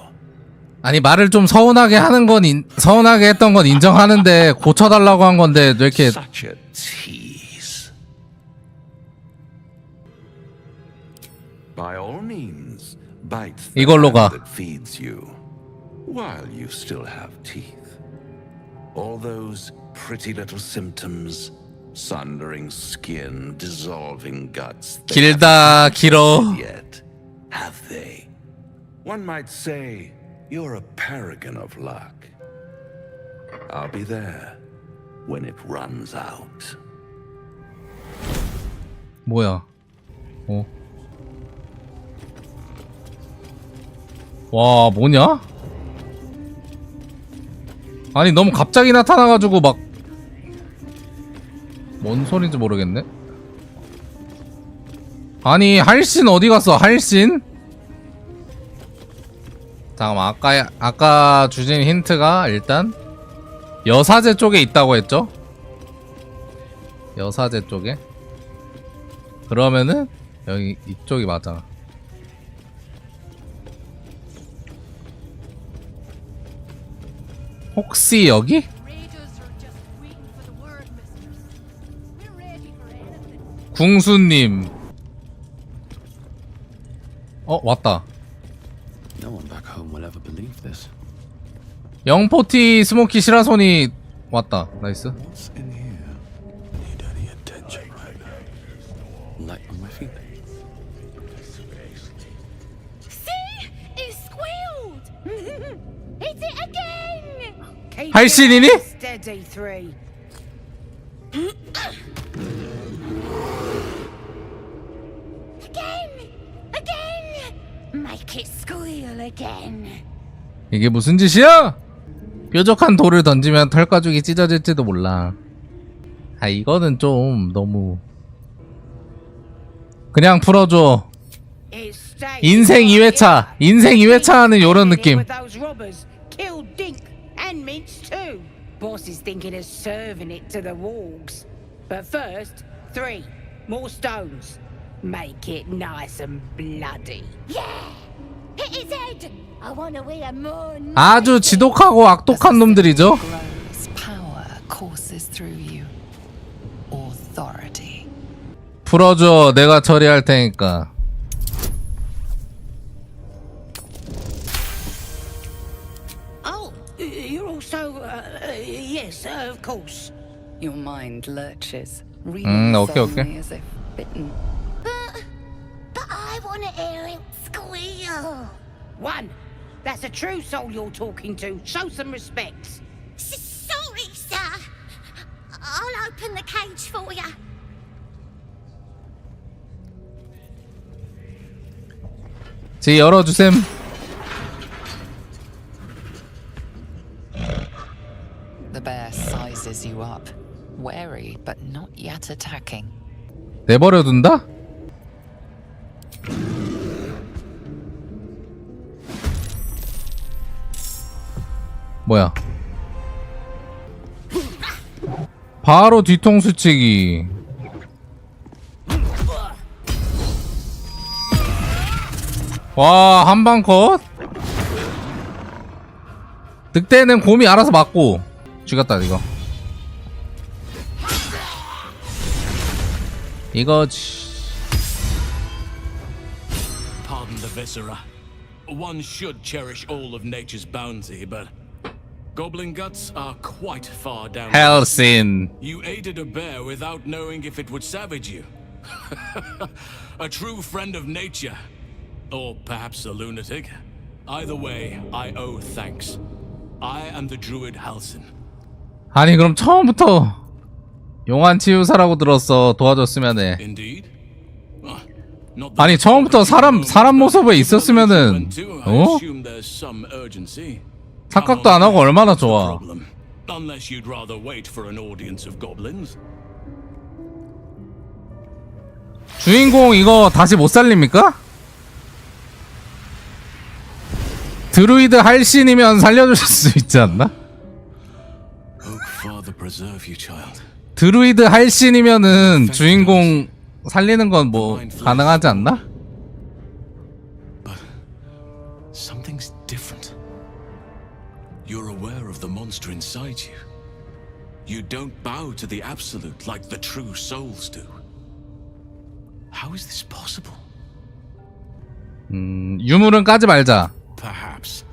아니 말을 좀 서운하게 하는 건 서운하게 했던 건 인정하는데 고쳐달라고 한 건데 왜 이렇게 Such a tease. By all means, bite the 이걸로 가. hand that feeds you while you still have teeth. All those pretty little symptoms, sundering skin, dissolving guts. They 길다 길어. haven't yet, have they? One might say you're a paragon of luck. I'll be there when it runs out. 뭐야? 어? 와, 뭐냐? 아니, 너무 갑자기 나타나가지고 막 뭔 소린지 모르겠네. 아니, 할신 어디 갔어? 할신? 잠깐만, 아까 주신 힌트가 일단 여사제 쪽에 있다고 했죠? 여사제 쪽에? 그러면은 여기 이쪽이 맞아. 혹시 여기? 궁수님. 왔다. No one back home will ever believe this. 영포티 스모키 시라손이 왔다. 나이스. What's in here? Need any attention right now? Light on my feet. See? It squealed! Hit it again! 할신이니? Steady, 3. Again! Make it squeal again. 이게 무슨 짓이야? 뾰족한 돌을 던지면 털가죽이 찢어질지도 몰라. 아, 이거는 좀 너무 그냥 풀어줘. 인생 2회차 인생 2회차 하는 요런 느낌. Killed Dink and Minch too. Boss is thinking of serving it to the wargs. But first, 3 more stones. Make it nice and bloody. Yeah! Hit his head! I want to hear more. 아주 지독하고 악독한 놈들이죠. Grows, power courses through you. Authority. 풀어줘. 내가 처리할 테니까. Oh, you're also, yes, of course. Your mind lurches, okay, reading okay. as if bitten. But I want to hear it squeal. 1. That's a true soul you're talking to. Show some respect. Sorry, sir. I'll open the cage for you. 지 열어주셈. The bear sizes you up, wary but not yet attacking. 내버려둔다? 뭐야? 바로 뒤통수 치기. 와, 한방 컷. 늑대는 곰이 알아서 맞고 죽였다 이거. 이거지. Pardon the viscera. One should cherish all of nature's bounty, but goblin guts are quite far down. 헬신. You aided a bear without knowing if it would savage you. A true friend of nature. Or perhaps a lunatic. Either way, I owe thanks. I am the druid Halsin. 아니 그럼 처음부터 용한 치유사라고 들었어. 도와줬으면 해. Indeed? 아니 처음부터 사람 모습에 있었으면은 어? 착각도 안 하고 얼마나 좋아. Unless you'd rather wait for an audience of goblins. 주인공 이거 다시 못 살립니까? 드루이드 할신이면 살려주실 수 있지 않나? 드루이드 할신이면은 주인공 살리는 건 뭐 가능하지 않나? But something's different. You're aware of the monster inside you. You don't bow to the absolute like the true souls do. How is this possible? 유물은 까지 말자. Perhaps.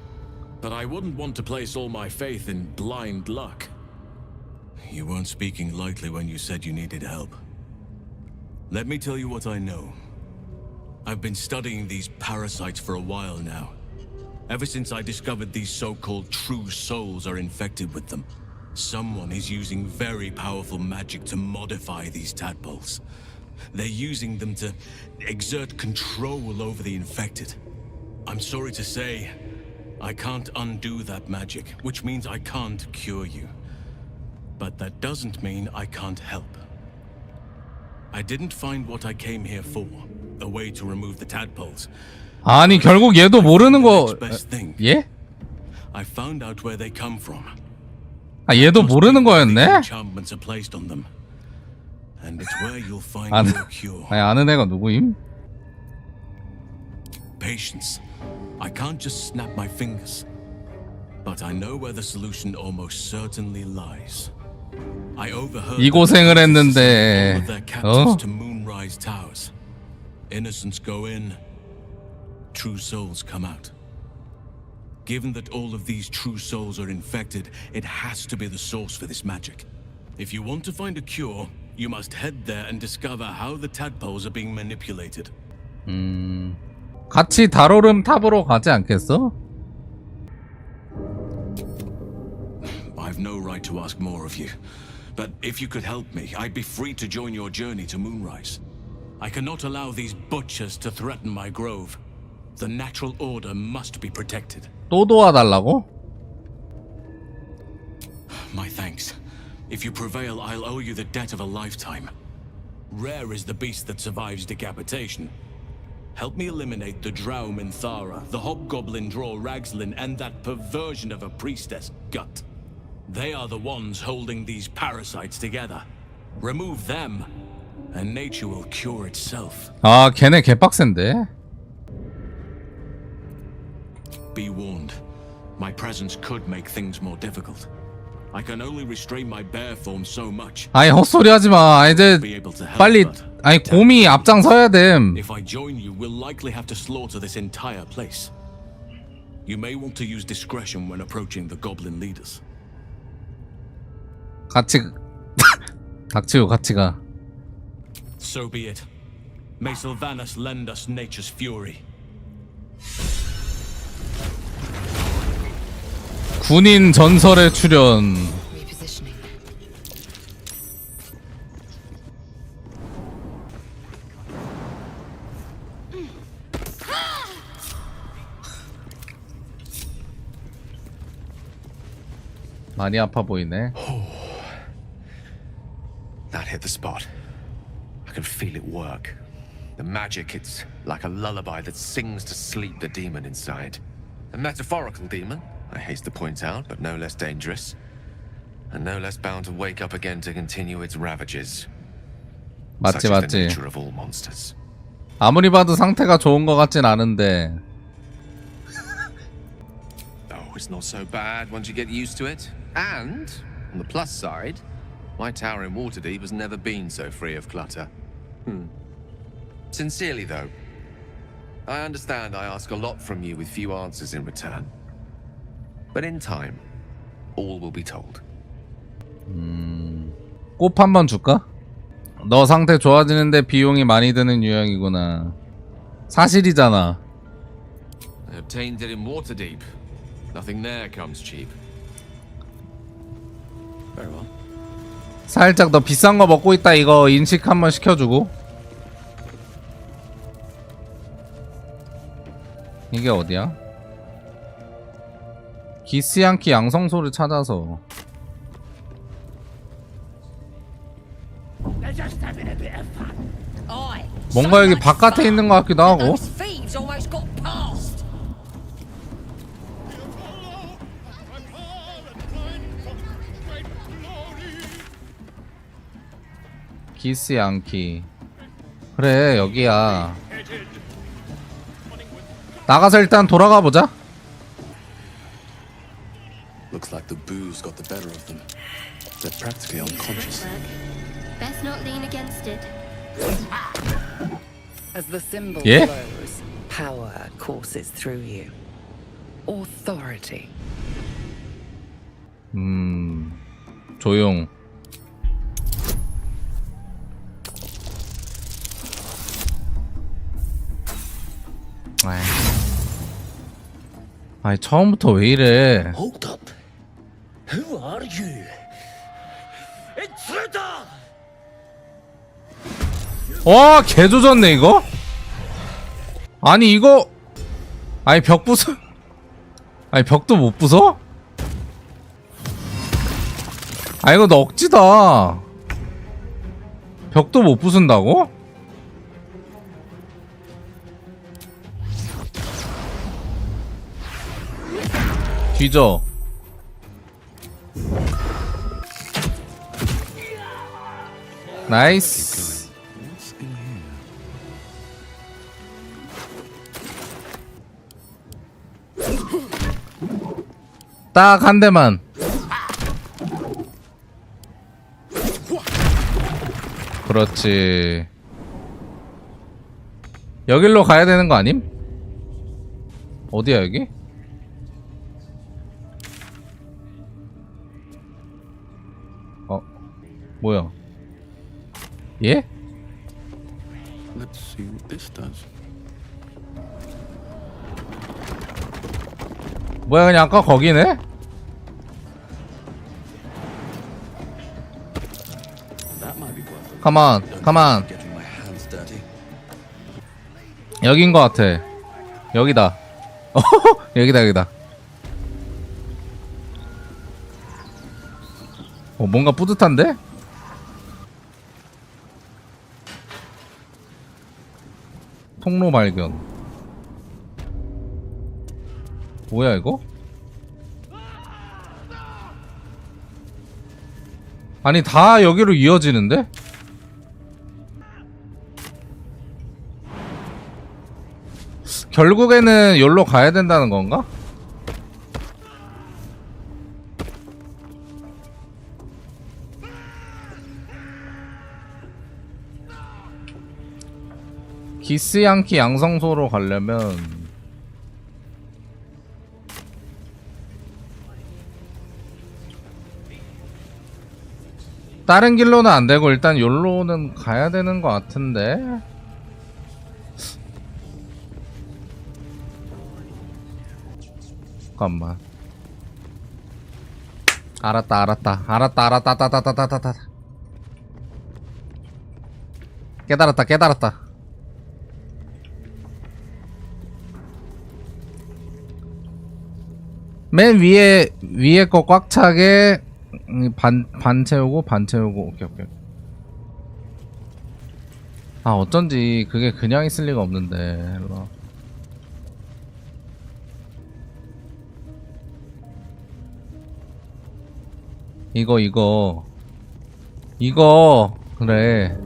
But I wouldn't want to place all my faith in blind luck. You weren't speaking lightly when you said you needed help. Let me tell you what I know. I've been studying these parasites for a while now. Ever since I discovered these so-called true souls are infected with them. Someone is using very powerful magic to modify these tadpoles. They're using them to exert control over the infected. I'm sorry to say, I can't undo that magic, which means I can't cure you. But that doesn't mean I can't help. I didn't find what I came here for, a way to remove the tadpoles. 아니 결국 얘도 모르는 거 예? I found out where they come from. 아 얘도 모르는 거였네? Enchantments are placed on them. And it's where you'll find your cure. 아니 아는 애가 누구임? Patience. I can't just snap my fingers. But I know where the solution almost certainly lies. I overheard 이 고생을 했는데 their captives to Moonrise Towers. Innocents go in, true souls come out. Given that all of these true souls are infected, it has to be the source for this magic. If you want to find a cure, you must head there and discover how the tadpoles are being manipulated. 같이 달오름 탑으로 가지 않겠어? I've no right to ask more of you, but if you could help me, I'd be free to join your journey to Moonrise. I cannot allow these butchers to threaten my grove. The natural order must be protected. 또 도와달라고? My thanks. If you prevail, I'll owe you the debt of a lifetime. Rare is the beast that survives decapitation. Help me eliminate the Drow Minthara, the Hobgoblin Draw Ragslin, and that perversion of a priestess, Gut. They are the ones holding these parasites together. Remove them, and nature will cure itself. 아, 걔네 개빡센데? Be warned. My presence could make things more difficult. I can only restrain my bear form so much. 아니 헛소리 하지 마. 이제 빨리 아니 곰이 앞장서야 됨. If I join you, we'll likely have to slaughter this entire place. You may want to use discretion when approaching the goblin leaders. 같이 닥치고 같이 가. So be it. May Sylvanas lend us nature's fury. 군인 전설의 출연. 많이 아파 보이네. That hit the spot. I can feel it work. The magic, it's like a lullaby that sings to sleep the demon inside. A metaphorical demon, I haste to point out, but no less dangerous. And no less bound to wake up again to continue its ravages. 맞지 Such is the 맞지. nature of all monsters. 아무리 봐도 상태가 좋은 것 같진 않은데. Oh, it's not so bad once you get used to it. And, on the plus side, my tower in Waterdeep has never been so free of clutter. Sincerely, though, I understand I ask a lot from you with few answers in return. But in time, all will be told. 꽃 한 번 줄까? 너 상태 좋아지는데 비용이 많이 드는 유형이구나. 사실이잖아. I obtained it in Waterdeep. Nothing there comes cheap. Very well. 살짝 너 비싼 거 먹고 있다 이거 인식 한번 시켜주고. 이게 어디야? 기스양키 양성소를 찾아서. 뭔가 여기 바깥에 있는 것 같기도 하고. 기스양키. 그래 여기야. 나가서 일단 돌아가 보자. Looks like the booze got the better of them. They're practically unconscious. Best not lean against it. As the symbol Yeah? flows, power courses through you. Authority. 조용. 아이 처음부터 왜 이래? Hold up. Who are you? 와, 개 조졌네 이거. 아니 이거, 아니 벽 부숴, 아니 벽도 못 부숴? 아 이거 너 억지다. 벽도 못 부순다고? 뒤져. 나이스. 딱 한 대만. 그렇지. 여길로 가야 되는 거 아님? 어디야 여기? 뭐야? 예? Let's see what this does. 뭐야, 그냥 아까 거기네? 가만, 가만. 여긴 거 같아. 여기다. 여기다, 여기다. 뭔가 뿌듯한데? 통로 발견. 뭐야 이거? 아니 다 여기로 이어지는데? 결국에는 여기로 가야 된다는 건가? 기스양키 양성소로 가려면 다른 길로는 안 되고 일단 여기로는 가야 되는 것 같은데. 잠깐만. 알았다. 깨달았다. 맨 위에 거 꽉 차게 반 채우고. 오케이. 아 어쩐지 그게 그냥 있을 리가 없는데. 일로와. 이거 그래.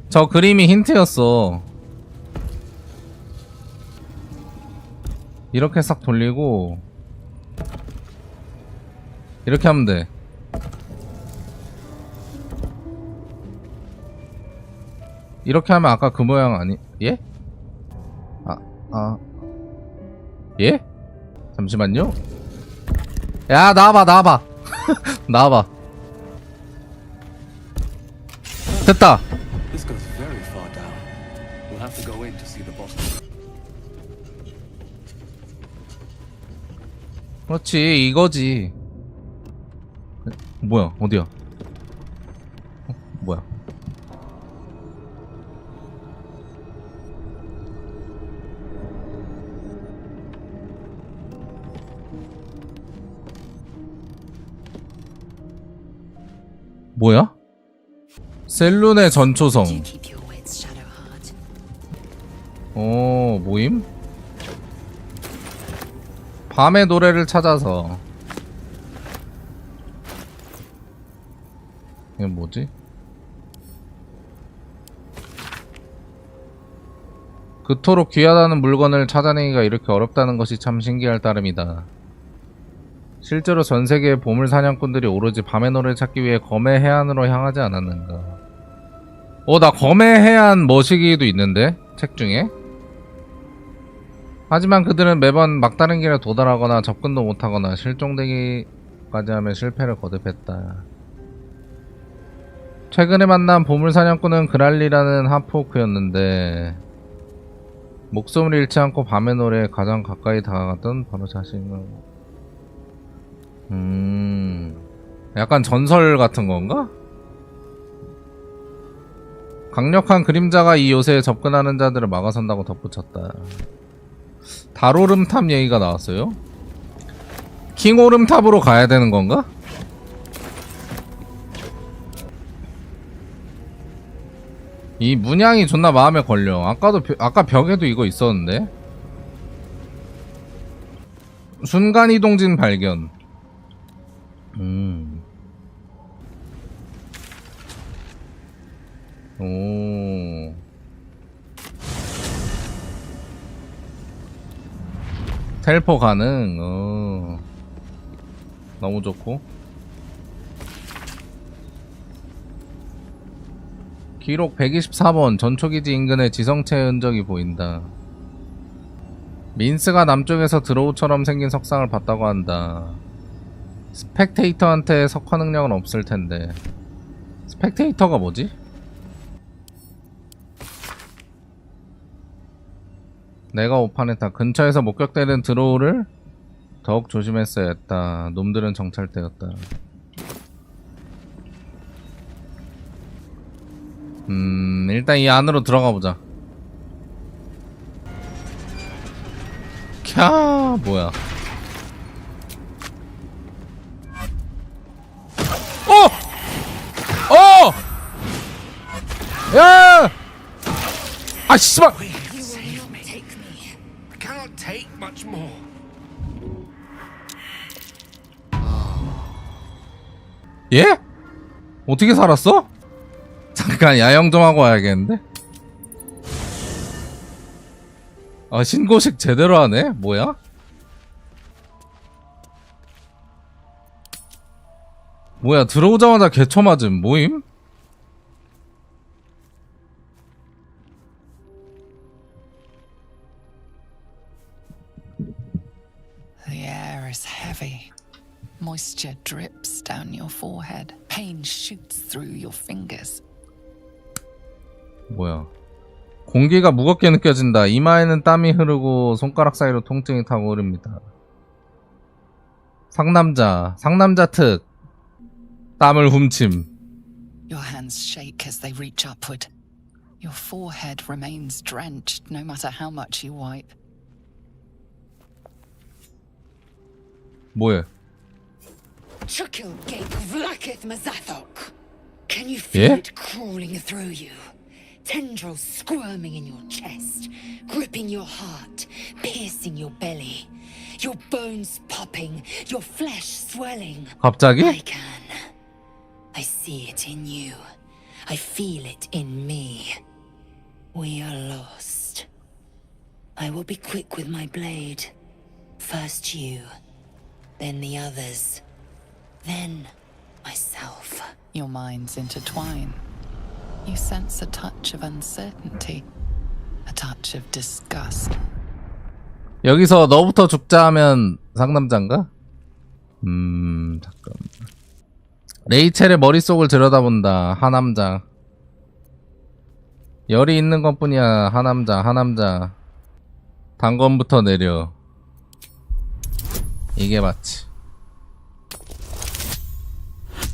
저 그림이 힌트였어. 이렇게 싹 돌리고 이렇게 하면 돼. 이렇게 하면 아까 그 모양 아니? 예? 예? 잠시만요. 야 나와봐. 나와봐. 됐다. This goes very far down. We'll have to go in to see the boss. 그렇지 이거지. 뭐야 어디야? 뭐야? 뭐야? 셀룬의 전초성. 모임? 밤의 노래를 찾아서. 이게 뭐지? 그토록 귀하다는 물건을 찾아내기가 이렇게 어렵다는 것이 참 신기할 따름이다. 실제로 전세계의 보물 사냥꾼들이 오로지 밤의 노래를 찾기 위해 검의 해안으로 향하지 않았는가. 나 검의 해안 머시기도 있는데? 책 중에? 하지만 그들은 매번 막다른 길에 도달하거나 접근도 못하거나 실종되기까지 하며 실패를 거듭했다. 최근에 만난 보물사냥꾼은 그랄리라는 하프오크였는데 목숨을 잃지 않고 밤의 노래에 가장 가까이 다가갔던 바로 자신은 약간 전설 같은 건가? 강력한 그림자가 이 요새에 접근하는 자들을 막아선다고 덧붙였다. 달오름탑 얘기가 나왔어요? 킹오름탑으로 가야 되는 건가? 이 문양이 존나 마음에 걸려. 아까 벽에도 이거 있었는데. 순간이동진 발견. 오. 텔포 가능. 너무 좋고. 기록 124번. 전초기지 인근에 지성체의 흔적이 보인다. 민스가 남쪽에서 드로우처럼 생긴 석상을 봤다고 한다. 스펙테이터한테 석화 능력은 없을 텐데. 스펙테이터가 뭐지? 내가 오판했다. 근처에서 목격되는 드로우를 더욱 조심했어야 했다. 놈들은 정찰대였다. 일단 이 안으로 들어가 보자. 캬, 뭐야? 야! 아, 씨발! 예? 어떻게 살았어? 잠깐 야영 좀 하고 와야겠는데? 아, 신고식 제대로 하네? 뭐야? 뭐야, 들어오자마자 개쳐 맞음. 뭐임? The air is heavy. Moisture drips down your forehead. Pain shoots through your fingers. 뭐야? 공기가 무겁게 느껴진다. 이마에는 땀이 흐르고 손가락 사이로 통증이 타고 흐릅니다. 상남자 특. 땀을 훔침. Your hands shake as they reach upward. Your forehead remains drenched no matter how much you wipe. 뭐해? Chukil gate vlaketh mazathok. Can you feel Yeah? it crawling through you? Tendrils squirming in your chest, gripping your heart, piercing your belly. Your bones popping, your flesh swelling. 갑자기? I can. I see it in you. I feel it in me. We are lost. I will be quick with my blade. First you, then the others, then myself. Your minds intertwine. You sense a touch of uncertainty, a touch of disgust. 여기서 너부터 죽자 하면 상남자인가? 잠깐. 레이첼의 머릿속을 들여다본다. 하남자. 열이 있는 것뿐이야. 하남자. 단검부터 내려. 이게 맞지.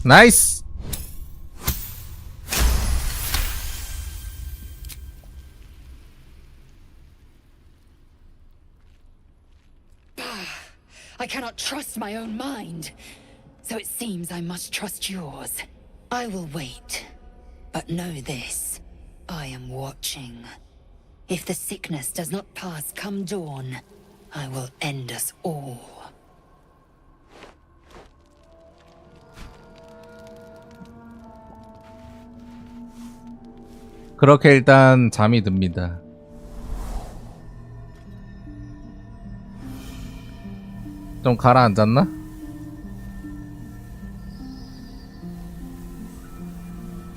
나이스! I cannot trust my own mind, so it seems I must trust yours. I will wait, but know this. I am watching. If the sickness does not pass come dawn, I will end us all. 그렇게 일단 잠이 듭니다. 좀 가라앉았나?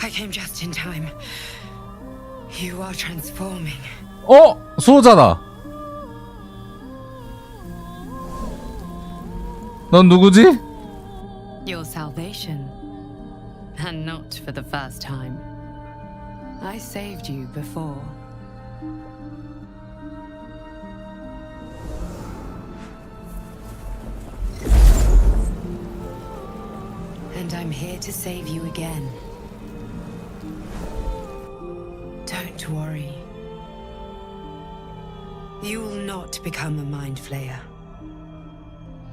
I came just in time. You are transforming. 수호자다. 넌 누구지? Your salvation. And not for the first time. I saved you before. And I'm here to save you again. Don't worry. You will not become a mind flayer.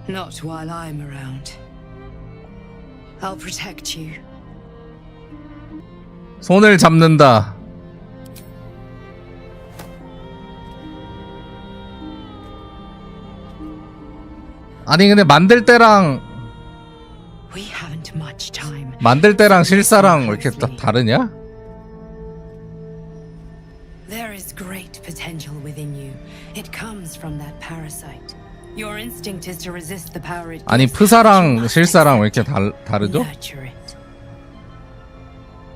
Not while I'm around. I'll protect you. 손을 잡는다. 아니 근데 만들 때랑 We haven't much time. 만들 때랑 실사랑 왜 이렇게 다 다르냐? There is great potential within you. It comes from that parasite. Your instinct is to resist the power it 아니 gives. 프사랑 실사랑 왜 이렇게 다르죠? Nurture it.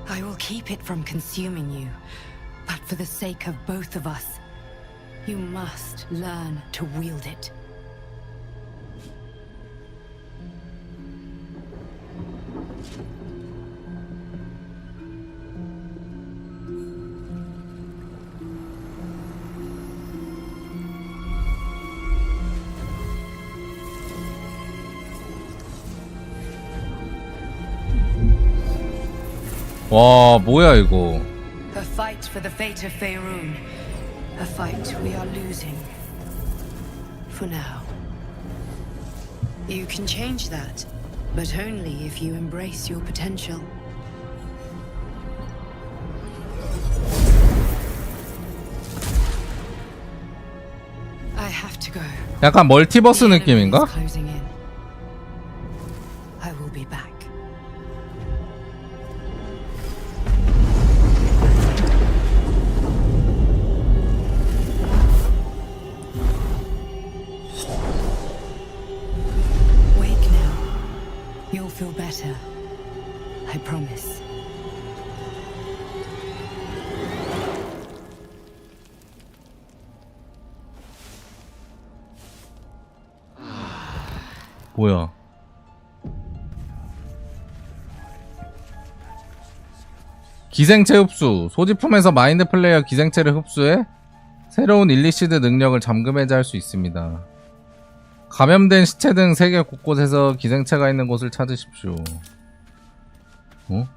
I will keep it from consuming you, but for the sake of both of us, you must learn to wield it. 와 뭐야 이거. A fight for the fate of Faerun. A fight we are losing. For now. You can change that, but only if you embrace your potential. I have to go. 약간 멀티버스 느낌인가? Closing in. I will be back. Wake now. You'll feel better. I promise. 뭐야? 기생체 흡수. 소지품에서 마인드 플레이어 기생체를 흡수해 새로운 일리시드 능력을 잠금해제할 수 있습니다. 감염된 시체 등 세계 곳곳에서 기생체가 있는 곳을 찾으십시오. 어?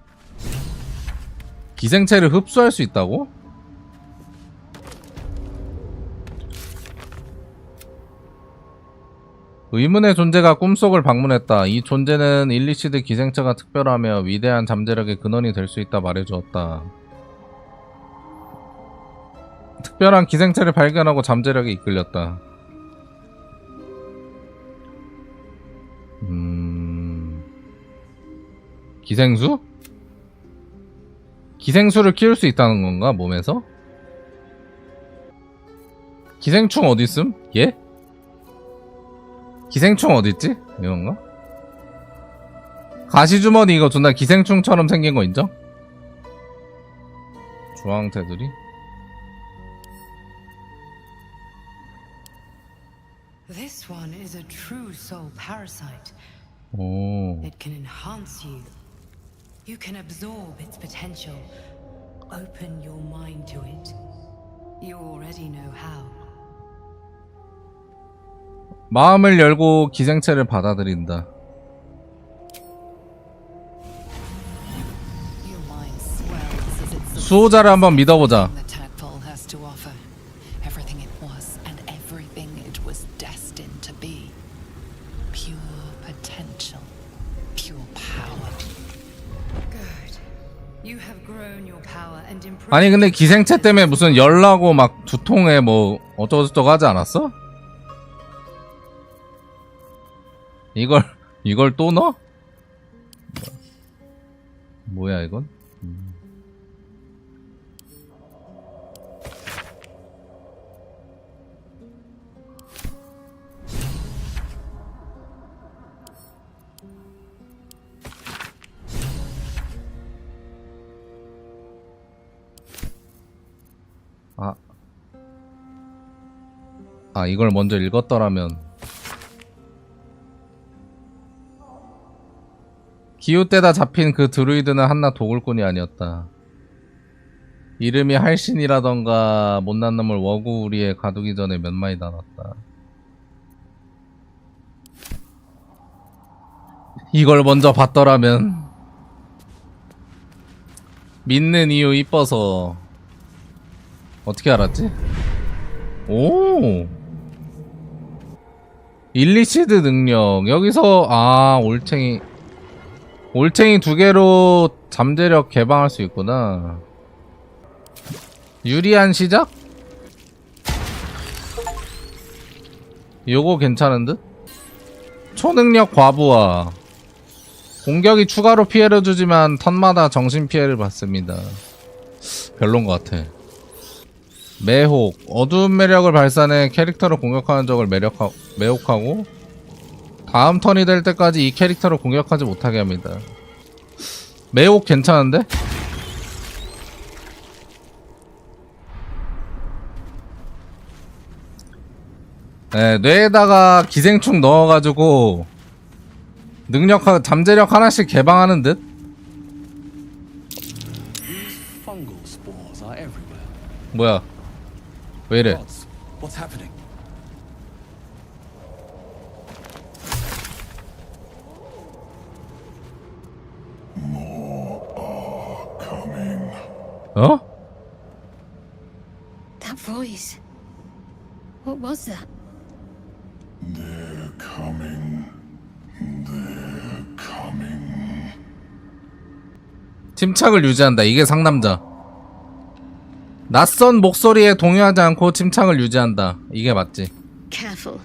기생체를 흡수할 수 있다고? 의문의 존재가 꿈속을 방문했다. 이 존재는 일리시드 기생체가 특별하며 위대한 잠재력의 근원이 될 수 있다 말해주었다. 특별한 기생체를 발견하고 잠재력에 이끌렸다. 기생수? 기생수를 키울 수 있다는 건가? 몸에서? 기생충 어딨음? 예? 기생충 어딨지? 이런가? 가시주머니 이거 존나 기생충처럼 생긴 거 인정? 주황 테두리? This one is a true soul parasite. 오. It can enhance you. You can absorb its potential. Open your mind to it. You already know how. 마음을 열고 기생체를 받아들인다. 수호자를 한번 믿어보자. 아니 근데 기생체 때문에 무슨 열나고 막 두통에 뭐 어쩌고저쩌고 하지 않았어? 이걸 또 넣어? 뭐야 이건? 이걸 먼저 읽었더라면. 기웃대다 잡힌 그 드루이드는 한낱 도굴꾼이 아니었다. 이름이 할신이라던가 못난 놈을 워구우리에 가두기 전에 몇 마리 나눴다. 이걸 먼저 봤더라면. 믿는 이유 이뻐서. 어떻게 알았지? 오. 일리시드 능력. 여기서 올챙이 2개로 잠재력 개방할 수 있구나. 유리한 시작? 요거 괜찮은 듯? 초능력 과부하. 공격이 추가로 피해를 주지만 턴마다 정신 피해를 받습니다. 별론 것 같아. 매혹. 어두운 매력을 발산해 캐릭터를 공격하는 적을 매혹하고 다음 턴이 될 때까지 이 캐릭터를 공격하지 못하게 합니다. 매혹 괜찮은데? 네, 뇌에다가 기생충 넣어가지고 잠재력 하나씩 개방하는 듯? 뭐야? 왜 이래? What's happening? 어? That voice. What was that? They're coming. They're coming. 침착을 유지한다. 이게 상남자. 낯선 목소리에 동요하지 않고 침착을 유지한다. 이게 맞지. Careful.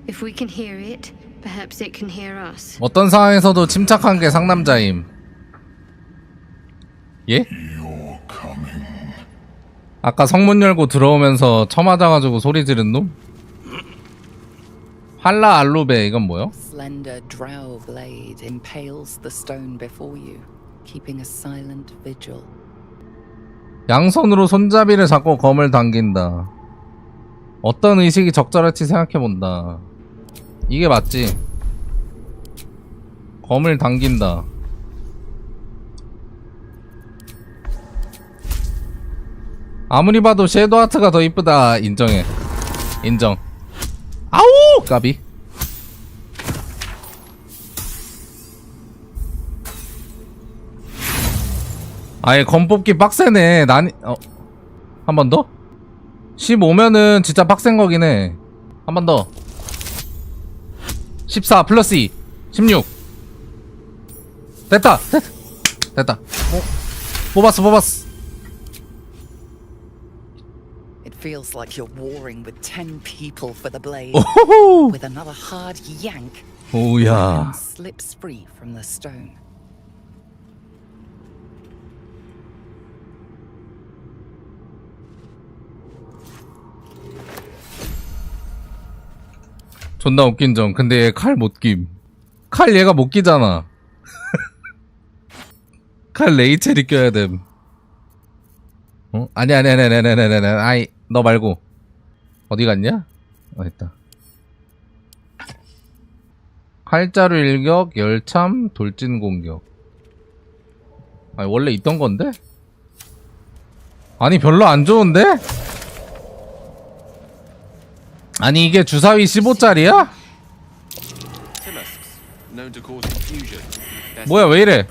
If we can hear it, perhaps it can hear us. 어떤 상황에서도 침착한 게 상남자임. 예? 아까 성문 열고 들어오면서 처맞아가지고 소리 지른 놈? 할라 알루베 이건 뭐요? Slender drow blade impales the stone before you, keeping a silent vigil. 양손으로 손잡이를 잡고 검을 당긴다. 어떤 의식이 적절할지 생각해본다. 이게 맞지. 검을 당긴다. 아무리 봐도 섀도우 하트가 더 이쁘다. 인정해. 인정. 아우! 까비. 아예 검 뽑기 빡세네. 한 번 더? 15면은 진짜 빡센 거긴 해. 한 번 더. 14 플러스 2 16. 됐다. 됐다. 뽑았어. It feels like you're warring with 10 people for the blade. 오호호. With another hard yank, 오야. it slips free from the stone. 존나 웃긴 점. 근데 얘 칼 못 김. 칼 얘가 못 끼잖아. 칼 레이첼이 껴야 됨. 어? 아니. 아이, 너 말고. 어디 갔냐? 있다. 칼자루 일격, 열참, 돌진 공격. 아니, 원래 있던 건데? 아니, 별로 안 좋은데? 아니, 이게 주사위 15짜리야? 뭐야, 왜 이래?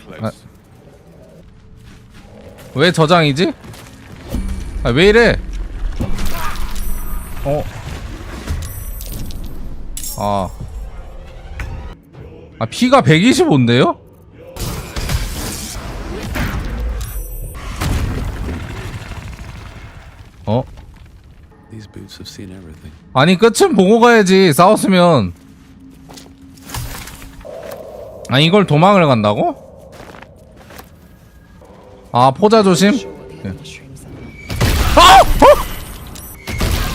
왜 저장이지? 왜 이래? 피가 125인데요? 아니, 끝은 보고 가야지. 싸웠으면. 이걸 도망을 간다고? 포자 조심.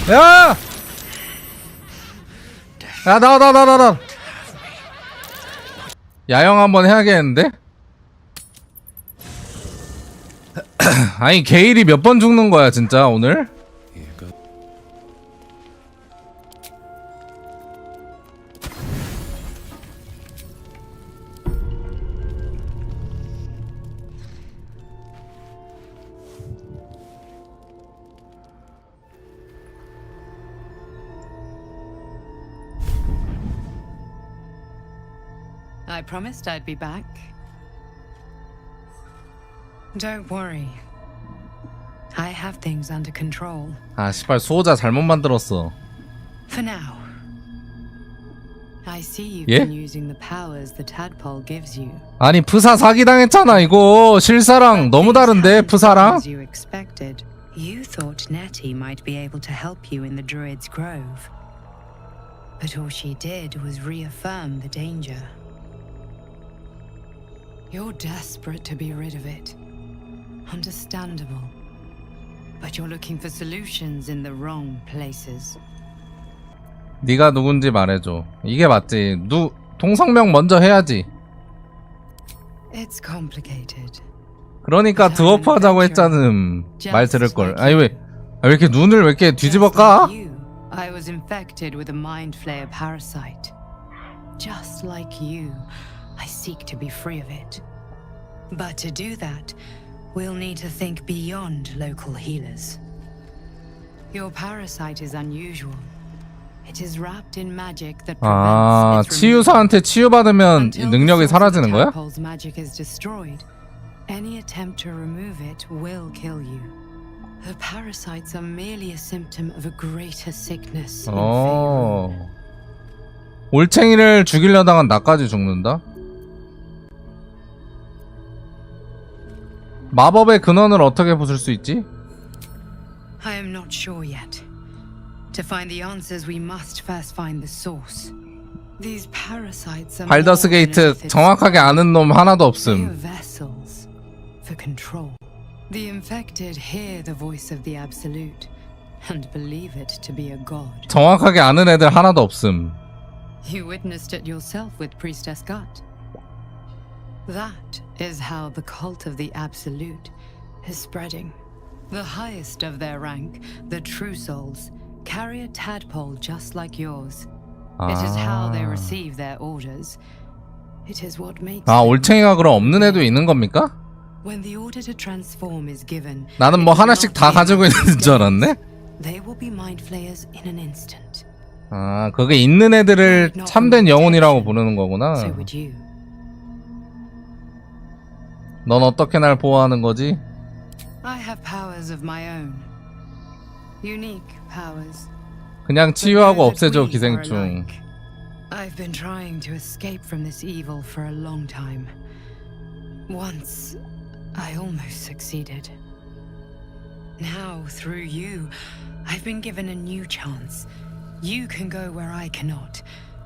야! 야, 나와. 야영 한번 해야겠는데? 아니, 게일이 몇 번 죽는 거야, 진짜, 오늘? I promised I'd be back. Don't worry. I have things under control. 아 씨발 수호자 잘못 만들었어. For now. I see you've 예? been using the powers the tadpole gives you. 아니 프사 사기당했잖아 이거. 실사랑 너무 다른데 프사랑? As you expected. You thought Nettie might be able to help you in the Druid's Grove. But all she did was reaffirm the danger. You're desperate to be rid of it. Understandable. But you're looking for solutions in the wrong places. 네가 누군지 말해줘. 이게 맞지. 동성명 먼저 해야지. It's complicated. 그러니까 드워프 하자고 했잖음. 말 들을걸. 아니 왜 이렇게 눈을 왜 이렇게 뒤집어 까? I was infected with a mind flayer parasite. Just like you, I seek to be free of it. But to do that, we'll need to think beyond local healers. Your parasite is unusual. It is wrapped in magic that 아, prevents its 치유사한테 치유받으면 이 능력이 사라지는 거야? tadpole's magic is destroyed. Any attempt to remove it will kill you. The parasites are merely a symptom of a greater sickness. 올챙이를 죽이려다가 나까지 죽는다? 마법의 근원을 어떻게 부술 수 있지? I am not sure yet. To find the answers, we must first find the source. These parasites are 발더스 게이트 정확하게 아는 놈 하나도 없음. vessels for control. The infected hear the voice of the absolute and believe it to be a god. 정확하게 아는 애들 하나도 없음. You witnessed it yourself with Priestess Gut. That is how the cult of the Absolute is spreading. The highest of their rank, the True Souls, carry a tadpole just like yours. It is how they receive their orders. It is what makes 아, 올챙이가 그럼 없는 애도 있는 겁니까? When the order to transform is given, 나는 뭐 하나씩 다 가지고 있는 줄 알았네? they will be mind flayers in an instant. 아, 그게 있는 애들을 참된 영혼이라고 부르는 거구나. So would you. 넌 어떻게 날 보호하는 거지? I have powers of my own. Unique powers. 그냥 치유하고 없애줘, 기생충. I've been trying to escape from this evil for a long time. Once, I almost succeeded. Now, through you, I've been given a new chance. You can go where I cannot,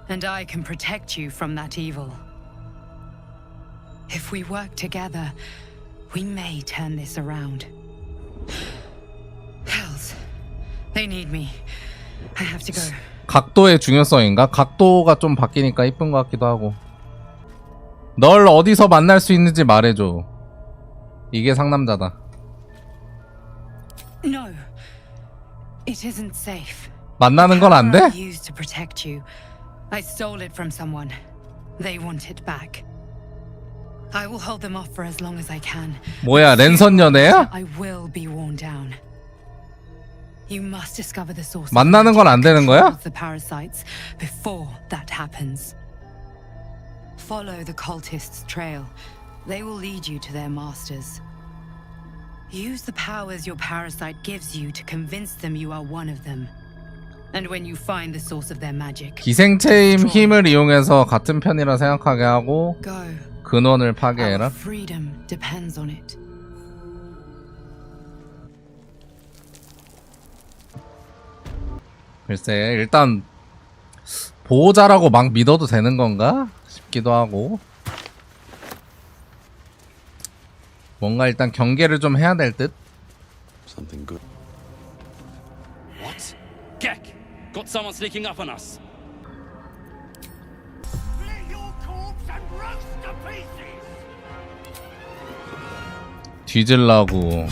and I can protect you from that evil. If we work together, we may turn this around. Hells, they need me. I have to go. 각도의 중요성인가? 각도가 좀 바뀌니까 이쁜 것 같기도 하고. 널 어디서 만날 수 있는지 말해줘. 이게 상남자다. No, it isn't safe. 만나는 건 안 돼? I used to protect you. I stole it from someone. They want it back. I will hold them off for as long as I can. 뭐야, 랜선 연애야? I will be worn down. You must discover the source. 만나는 건 안 되는 거야? The parasites before that happens. Follow the cultists' trail. They will lead you to their masters. Use the powers your parasite gives you to convince them you are one of them. And when you find the source of their magic, 기생체임 힘을 이용해서 같은 편이라 생각하게 하고 go. 근원을 파괴해라. Our freedom depends on it. 글쎄, 일단 보호자라고 막 믿어도 되는 건가 싶기도 하고. 뭔가 일단 경계를 좀 해야 될 듯. Something good. What? Gek! Got someone sneaking up on us. 뒤질라고.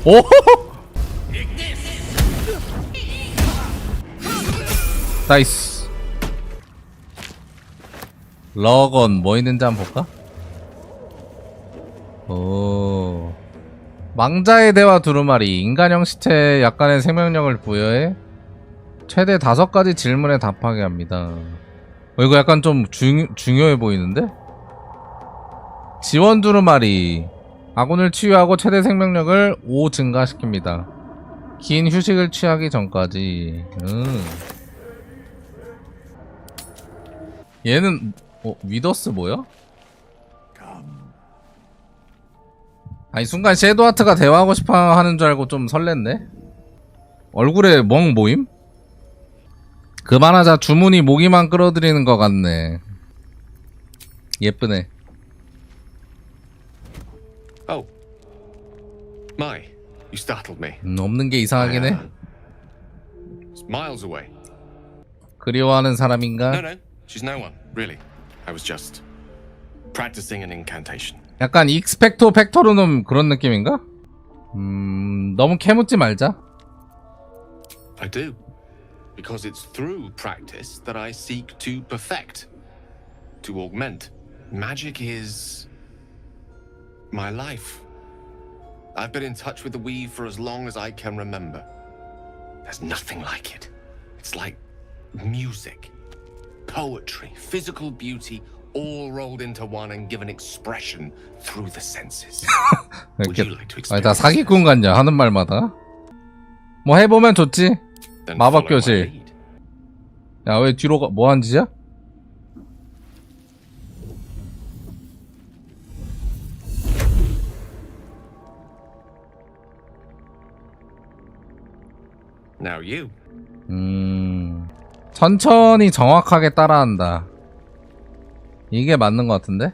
오! 나이스. 러건 뭐 있는지 한번 볼까? 오. 망자의 대화 두루마리. 인간형 시체에 약간의 생명력을 부여해 최대 5가지 질문에 답하게 합니다. 이거 약간 좀 중요해 보이는데? 지원 두루마리. 아군을 치유하고 최대 생명력을 5 증가시킵니다. 긴 휴식을 취하기 전까지. 얘는 위더스 뭐야? 아니 순간 섀도하트가 대화하고 싶어 하는 줄 알고 좀 설렜네. 얼굴에 멍 모임? 그만하자. 주문이 모기만 끌어들이는 것 같네. 예쁘네. Oh. My, you startled me. 없는 게 이상하긴 해. It's miles away. 그리워하는 사람인가? No, she's no one, really. I was just practicing an incantation. 약간 익스펙토 팩토르놈 그런 느낌인가? 너무 캐묻지 말자. I do. Because it's through practice that I seek to perfect, to augment. Magic is my life. I've been in touch with the weave for as long as I can remember. There's nothing like it. It's like music, poetry, physical beauty, all rolled into one and given expression through the senses. Would you like to experience? 아니 다 사기꾼 같냐 하는 말마다. 뭐 해보면 좋지. 마법 교실. 야 왜 뒤로 가? 뭐 하는 짓이야? Now you. 천천히 정확하게 따라한다. 이게 맞는 것 같은데?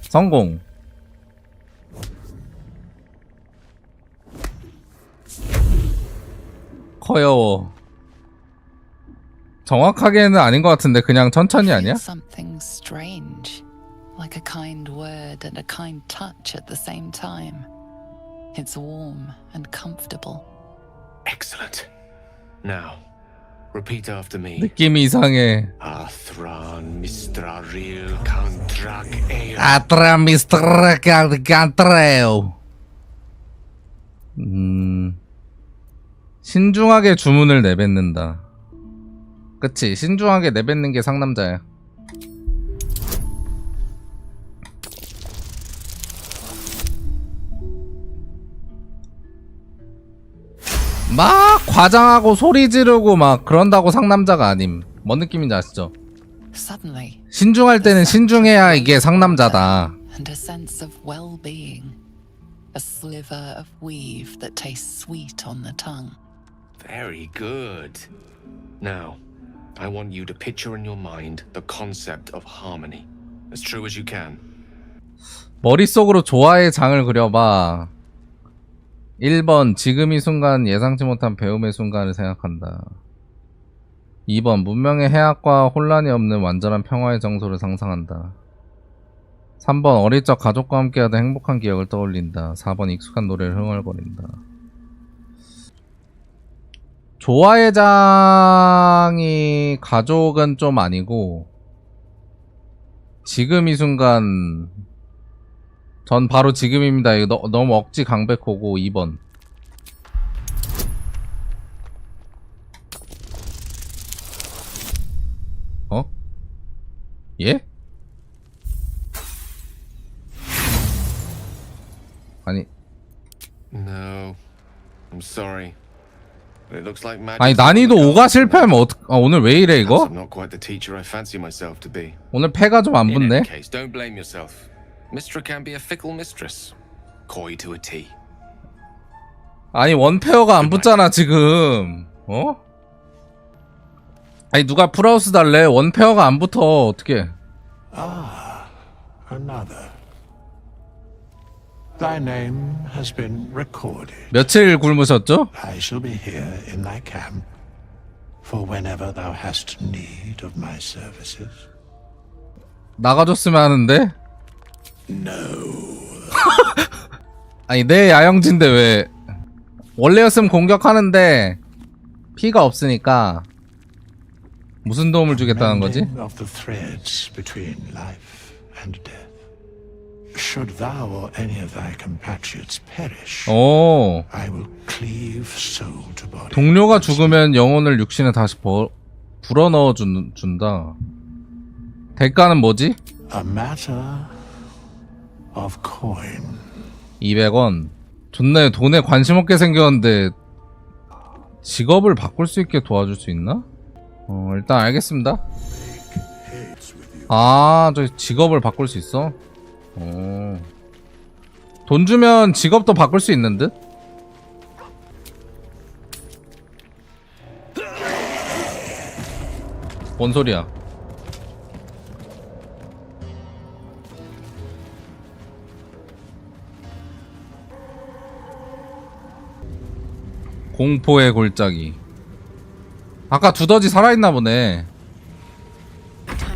성공. 커여워. 정확하게는 아닌 것 같은데 그냥 천천히 아니야? Something strange, like a kind word and a kind touch at the same time. It's warm and comfortable. Excellent. Now, repeat after me. 느낌이 이상해. Athran mistraril kantrak eo. Athran mistraril kantrak. 신중하게 주문을 내뱉는다. 그치, 신중하게 내뱉는 게 상남자야. 막 과장하고 소리 지르고 막 그런다고 상남자가 아님. 뭔 느낌인지 아시죠? 신중할 때는 신중해야 이게 상남자다. And a sense of well-being. A sliver of weave that tastes sweet on the tongue. Very good. Now, I want you to picture in your mind the concept of harmony, as true as you can. 머릿속으로 조화의 장을 그려봐. 1번 지금 이 순간 예상치 못한 배움의 순간을 생각한다. 2번 문명의 해악과 혼란이 없는 완전한 평화의 정서를 상상한다. 3번 어릴 적 가족과 함께하던 행복한 기억을 떠올린다. 4번 익숙한 노래를 흥얼거린다. 조화의 장이 가족은 좀 아니고 지금 이 순간 전 바로 지금입니다. 이거 너무 억지 강백호고 2번. 어? 예? 아니. No, I'm sorry. But it looks like magic. 아니 난이도 5가 실패하면 오늘 왜 이래 이거? I'm not quite the teacher I fancy myself to be. 오늘 패가 좀 안 붙네. In any case, don't blame yourself. Mistra can be a fickle mistress. Coy to a T. 아니 원페어가 안 붙잖아 지금. 어? 아니 누가 풀하우스 달래? 원페어가 안 붙어. 어떻게? Ah, another. Thy name has been recorded. 며칠 굶으셨죠? I shall be here in thy camp for whenever thou hast need of my services. 나가줬으면 하는데. No. 아니 내 야영진데 왜? 원래였으면 공격하는데 피가 없으니까 무슨 도움을 주겠다는 거지? Of the threads between life and death. Should thou or any of thy compatriots perish, 오. I will cleave soul to body. 동료가 죽으면 영혼을 육신에 다시 불어넣어 준다. 대가는 뭐지? A matter of coin. 200원. 좋네. 돈에 관심 없게 생겼는데 직업을 바꿀 수 있게 도와줄 수 있나? 일단 알겠습니다. 아, 저 직업을 바꿀 수 있어? 돈 주면 직업도 바꿀 수 있는 듯? 뭔 소리야? 공포의 골짜기. 아까 두더지 살아있나 보네.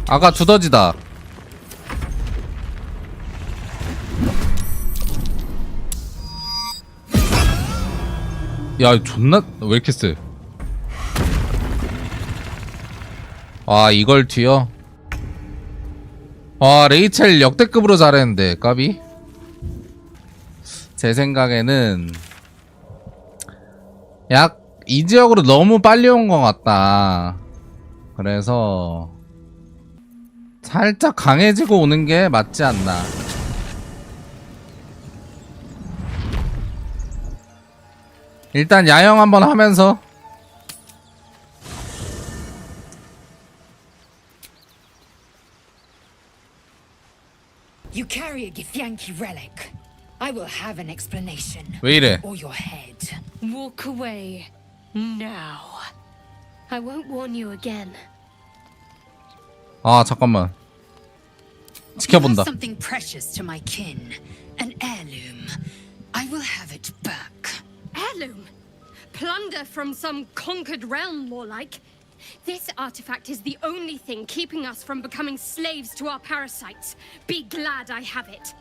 아까 두더지다. 야, 존나 왜 이렇게 세? 아, 이걸 튀어? 아, 레이첼 역대급으로 잘했는데 까비? 제 생각에는 약 이 지역으로 너무 빨리 온 것 같다. 그래서 살짝 강해지고 오는 게 맞지 않나. 일단 야영 한번 하면서. You carry a Githyanki relic. I will have an explanation. 왜 이래? Or your head. Walk away now. I won't warn you again. 아, 잠깐만. 지켜본다. Something precious to my kin. An heirloom. I will have it back. Heirloom? Plunder from some conquered realm, more like. This artifact is the only thing keeping us from becoming slaves to our parasites. Be glad I have it.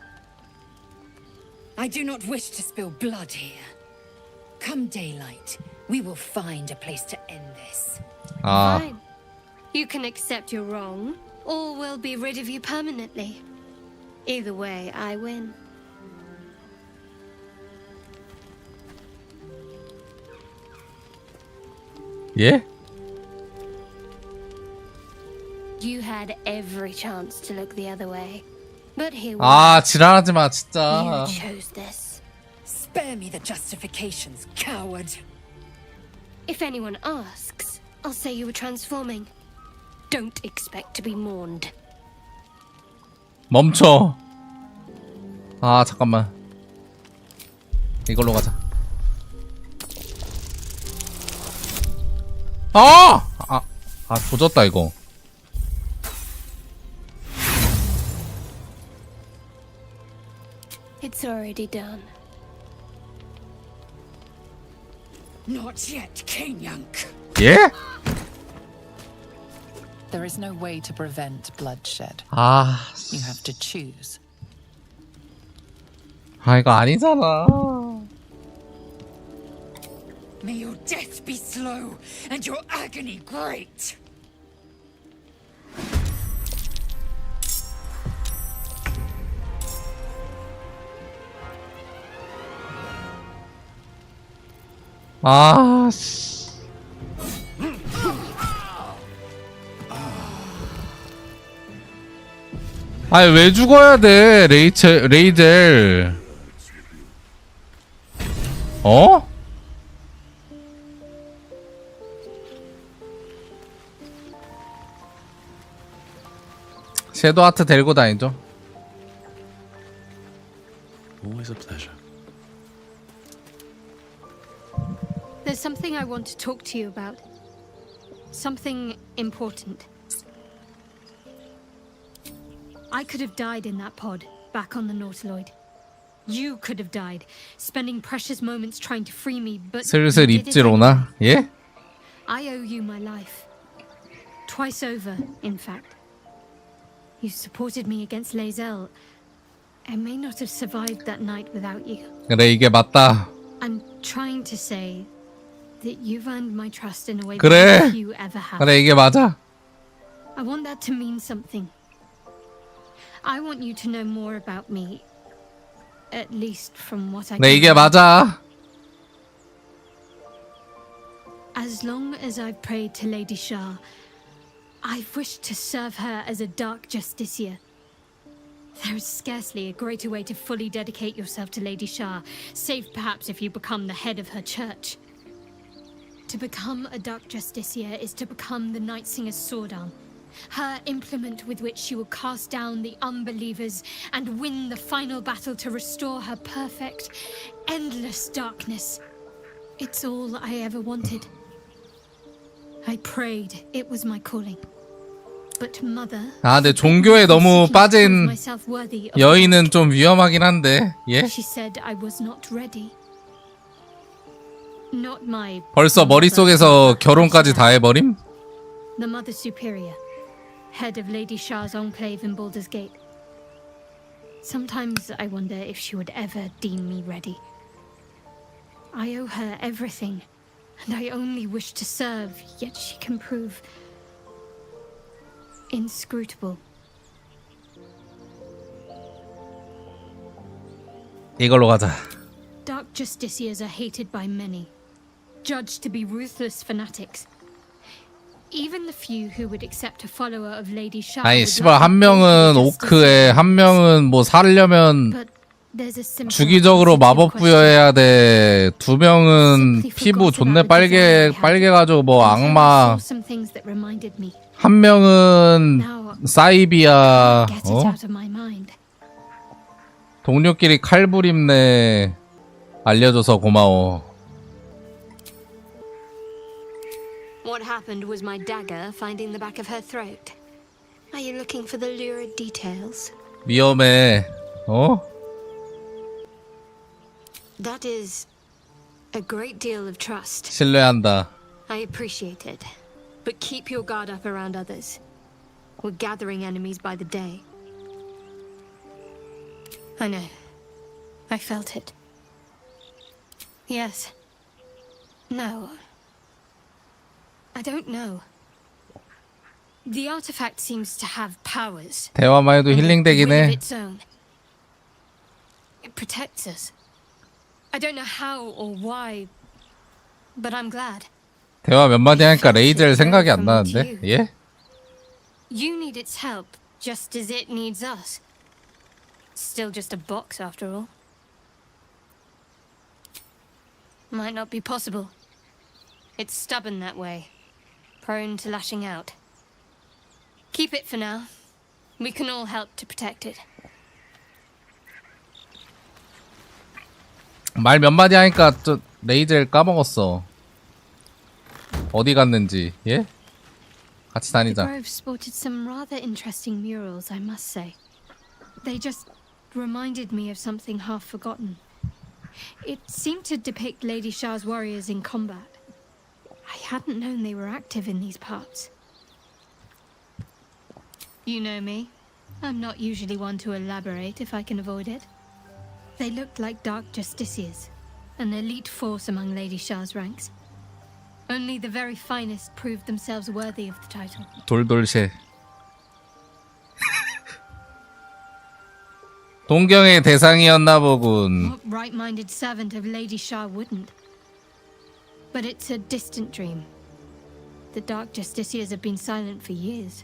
I do not wish to spill blood here. Come daylight, we will find a place to end this. 아. Fine. You can accept you're wrong, or we'll be rid of you permanently. Either way, I win. 예? You had every chance to look the other way. But here we 아, 지랄하지 마, You 진짜. chose this. Spare me the justifications, coward. If anyone asks, I'll say you were transforming. Don't expect to be mourned. 멈춰. 아, 잠깐만. 이걸로 가자. 조졌다 이거. It's already done. Not yet, Kenyank. 예? There is no way to prevent bloodshed. 아, You have to choose. 아 이거 아니잖아. May your death be slow and your agony great. 아, 씨. 아니 왜 죽어야 돼, 레이젤. 어? 섀도우 하트 데리고 다니죠. Always a pleasure. There's something I want to talk to you about. Something important. I could have died in that pod, back on the Nautiloid. You could have died, spending precious moments trying to free me, but 슬슬 you did it 입질 오나? 예? I owe you my life. Twice over, in fact. You supported me against Lae'zel. I may not have survived that night without you. 그래 이게 맞다. I'm trying to say that you've earned my trust in a way 그래. that few ever have. 그래 이게 맞아. I want that to mean something. I want you to know more about me At least from what I 네, can 이게 remember. 맞아. As long as I've prayed to Lady Shah, I've wished to serve her as a dark justiciar. There is scarcely a greater way to fully dedicate yourself to Lady Shah, save perhaps if you become the head of her church. To become a dark justiciar is to become the Night Singer's sword arm, her implement with which she will cast down the unbelievers and win the final battle to restore her perfect, endless darkness. It's all I ever wanted. I prayed it was my calling. But mother, 아, 근데 종교에 너무 빠진 여인은 좀 위험하긴 한데. 예? She said I was not ready. Not my 벌써 머릿속에서 결혼까지 다 해버림? The Mother Superior, head of Lady Shah's enclave in Baldur's Gate. Sometimes I wonder if she would ever deem me ready. I owe her everything, and I only wish to serve, yet she can prove inscrutable. 이걸로 가자. Dark justiciars are hated by many, judged to be ruthless fanatics. Even the few who would accept a follower of Lady Shah. 아니 씨발 한 명은 오크에 한 명은 뭐 살려면 주기적으로 마법 부여해야 돼. 두 명은 피부 존내 빨개가지고 뭐 악마. 한 명은 사이비야. 동료끼리 칼부림네. 알려줘서 고마워. What happened was my dagger finding the back of her throat. Are you looking for the lurid details? 위험해. 어? That is a great deal of trust. 신뢰한다. I appreciate it. But keep your guard up around others. We're gathering enemies by the day. I know. I felt it. Yes. No. I don't know. The artifact seems to have powers. 대화만 해도 힐링되긴 해. It protects us. I don't know how or why, but I'm glad. 대화 몇 마디 하니까 레이젤 생각이 안 나는데? 예? You need its help, just as it needs us. Still just a box after all. Might not be possible. It's stubborn that way. Prone to lashing out. Keep it for now. We can all help to protect it. 말 몇 마디 하니까 저 레이젤 까먹었어. 어디 갔는지. 예? 같이 The 다니자. Grove sported some rather interesting murals, I must say. They just reminded me of something half forgotten. It seemed to depict Lady Shah's warriors in combat. I hadn't known they were active in these parts. You know me. I'm not usually one to elaborate if I can avoid it. They looked like dark justiciars, an elite force among Lady Shah's ranks. Only the very finest proved themselves worthy of the title. 돌돌쉐. 동경의 대상이었나 보군. What right-minded servant of Lady Shah wouldn't? But it's a distant dream. The Dark Justiciars have been silent for years.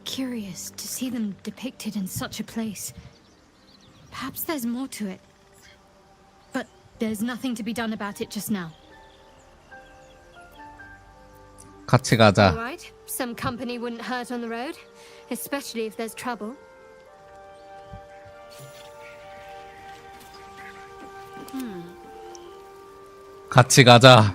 Curious to see them depicted in such a place. Perhaps there's more to it. But there's nothing to be done about it just now. 같이 가자. All right, some company wouldn't hurt on the road, especially if there's trouble. 같이 가자.